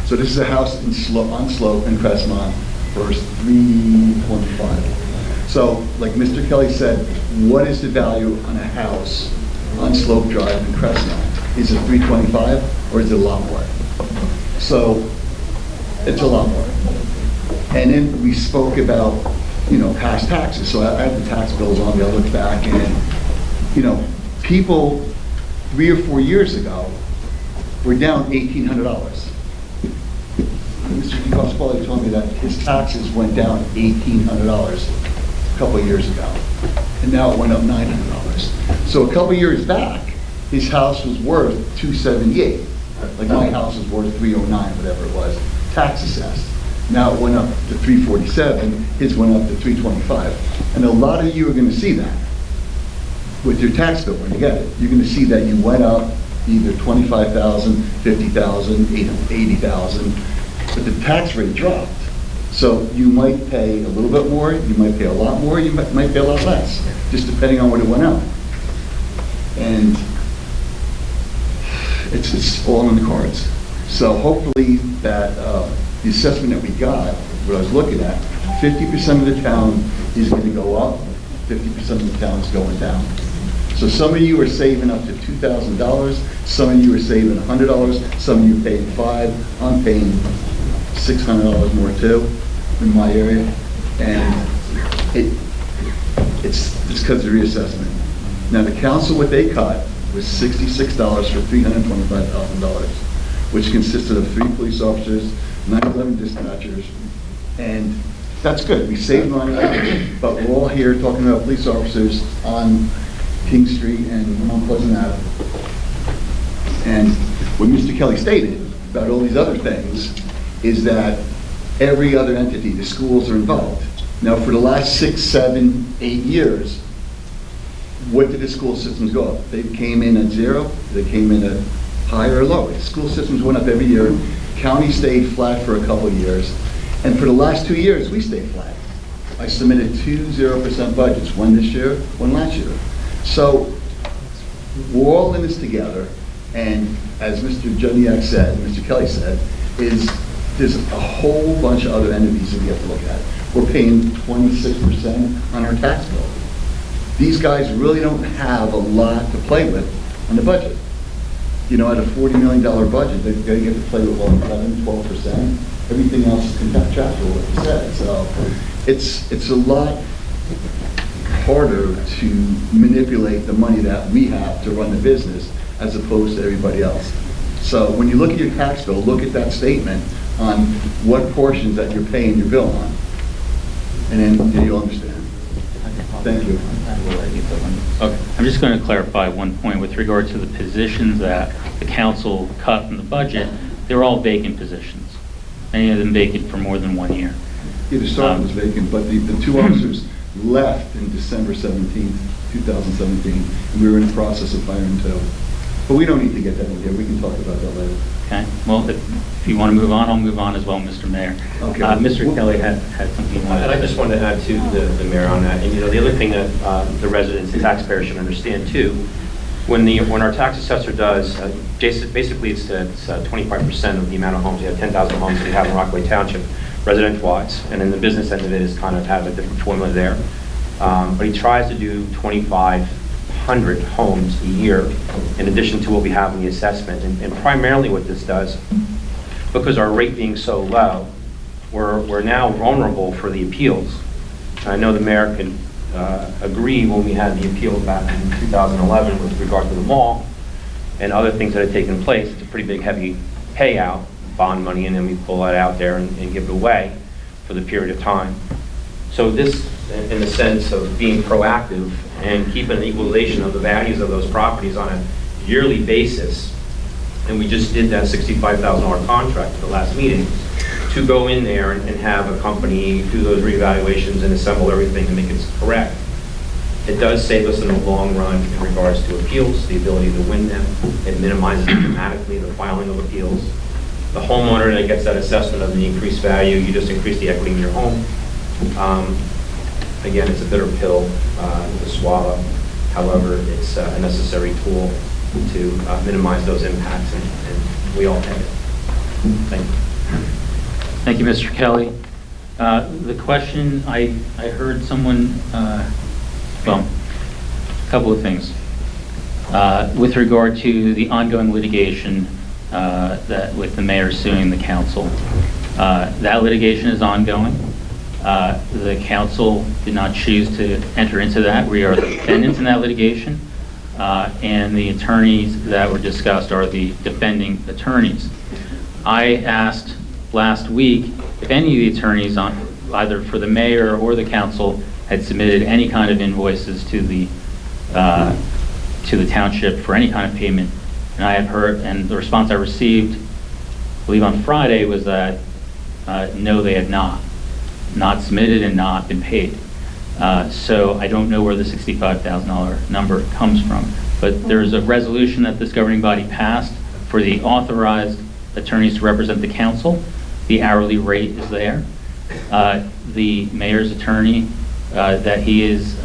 So this is a house on Slope in Crestmont for $325. So, like Mr. Kelly said, what is the value on a house on Slope Drive in Crestmont? Is it $325 or is it a lot more? So, it's a lot more. And then we spoke about, past taxes. So I had the tax bills on me. I looked back and, people 3 or 4 years ago were down $1,800. Mr. Pasquale told me that his taxes went down $1,800 a couple of years ago, and now it went up $900. So a couple of years back, his house was worth $278. Like my house was worth $309, whatever it was, tax assessed. Now it went up to $347. His went up to $325. And a lot of you are going to see that with your tax bill when you get it. You're going to see that you went up either $25,000, $50,000, $80,000. But the tax rate dropped. So you might pay a little bit more, you might pay a lot more, you might pay a lot less, just depending on what it went up. And it's all in the cards. So hopefully that the assessment that we got, what I was looking at, 50% of the town is going to go up, 50% of the town is going down. So some of you are saving up to $2,000, some of you are saving $100, some of you paid $5, I'm paying $600 more too in my area, and it's because of the reassessment. Now the council, what they cut was $66 for $325,000, which consisted of 3 police officers, 9/11 dispatchers, and that's good. We saved money, but we're all here talking about police officers on King Street and Mount Pleasant Avenue. And what Mr. Kelly stated about all these other things is that every other entity, the schools are involved. Now, for the last 6, 7, 8 years, what did the school systems go up? They came in at 0, they came in at higher or lower. The school systems went up every year. County stayed flat for a couple of years. And for the last 2 years, we stayed flat. I submitted 2 0% budgets, one this year, one last year. So we're all in this together, and as Mr. Jodiak said, and Mr. Kelly said, there's a whole bunch of other entities that we have to look at. We're paying 26% on our tax bill. These guys really don't have a lot to play with on the budget. At a $40 million budget, they're going to get to play with 11, 12%. Everything else is contractual, like you said. So it's a lot harder to manipulate the money that we have to run the business as opposed to everybody else. So when you look at your tax bill, look at that statement on what portions that you're paying your bill on, and then you'll understand. Thank you. Okay, I'm just going to clarify one point with regard to the positions that the council cut from the budget. They were all vacant positions. Any of them vacant for more than 1 year. Yeah, the sergeant was vacant, but the 2 officers left in December 17th, 2017, and we were in the process of hiring 2. But we don't need to get that in here. We can talk about that later. Okay, well, if you want to move on, I'll move on as well, Mr. Mayor. Okay. Mr. Kelly had something he wanted to And I just wanted to add to the mayor on that. And the other thing that the residents and taxpayers should understand too, when our tax assessor does, basically it's 25% of the amount of homes. We have 10,000 homes that we have in Rockaway Township, residential-wise, and then the business end of it is kind of have a different formula there. But he tries to do 2,500 homes a year in addition to what we have in the assessment. And primarily what this does, because our rate being so low, we're now vulnerable for the appeals. And I know the mayor can agree when we had the appeal back in 2011 with regard to the mall and other things that had taken place. It's a pretty big, heavy payout, bond money, and then we pull that out there and give it away for the period of time. So this, in the sense of being proactive and keeping an equalization of the values of those properties on a yearly basis, and we just did that $65,000 contract at the last meeting, to go in there and have a company do those reevaluations and assemble everything to make it correct. It does save us in the long run in regards to appeals, the ability to win them. It minimizes dramatically the filing of appeals. The homeowner that gets that assessment of the increased value, you just increase the equity in your home. Again, it's a bitter pill to swallow. However, it's a necessary tool to minimize those impacts, and we all have it. Thank you. Thank you, Mr. Kelly. The question, I heard someone, well, a couple of things. With regard to the ongoing litigation that with the mayor suing the council, that litigation is ongoing. The council did not choose to enter into that. We are the defendants in that litigation, and the attorneys that were discussed are the defending attorneys. I asked last week if any of the attorneys, either for the mayor or the council, had submitted any kind of invoices to the township for any kind of payment. And I have heard, and the response I received, I believe on Friday, was that no, they had not submitted and not been paid. So I don't know where the $65,000 number comes from. But there's a resolution that this governing body passed for the authorized attorneys to represent the council. The hourly rate is there. The mayor's attorney that he is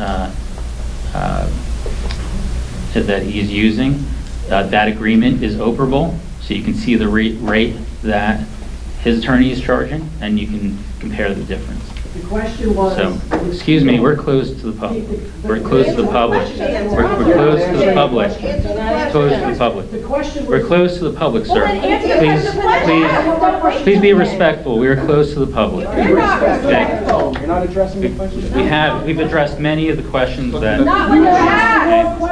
using, that agreement is operable, so you can see the rate that his attorney is charging, and you can compare the difference. The question was... So, excuse me, we're closed to the public. We're closed to the public. We're closed to the public. Closed to the public. We're closed to the public, sir. Please be respectful. We are closed to the public. You're not addressing the question? We've addressed many of the questions that...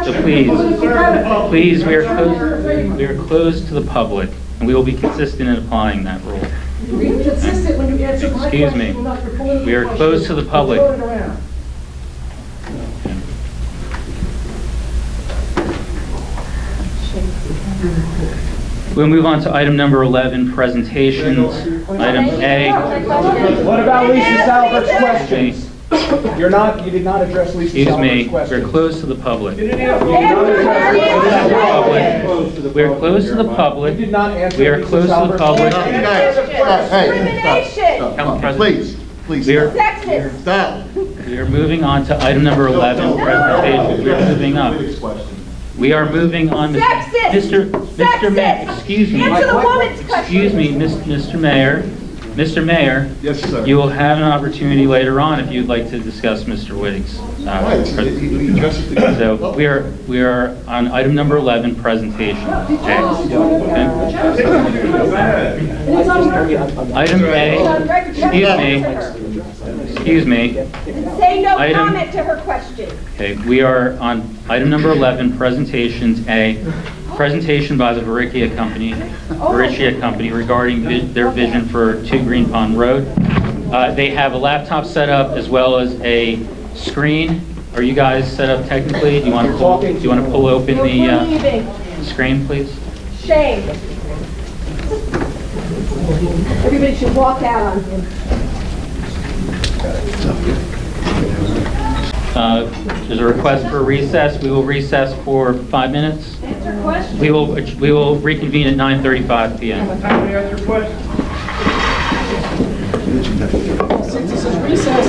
So please, we are closed to the public, and we will be consistent in applying that rule. Be consistent when you answer my Excuse me. We are closed to the public. We'll move on to item number 11, presentations. Item A. What about Lisa Sal Berg's questions? You did not address Lisa Sal Berg's questions. We're closed to the public. You did not We're closed to the public. You did not answer We are closed to the public. Please. Stop. We are moving on to item number 11, presentations. We are moving up. We are moving on. Mr. Mayor, excuse me. Answer the woman's question. Excuse me, Mr. Mayor. Mr. Mayor. Yes, sir. You will have an opportunity later on if you'd like to discuss Mr. Whitting's. So we are on item number 11, presentation. Okay. Item A. Excuse me. Say no comment to her question. Okay, we are on item number 11, presentations A. Presentation by the Vericia Company regarding their vision for 2 Green Pond Road. They have a laptop set up as well as a screen. Are you guys set up technically? Do you want to pull open the screen, please? Shame. Everybody should walk out on him. There's a request for recess. We will recess for 5 minutes. We will reconvene at 9:35 p.m. Since this is recess,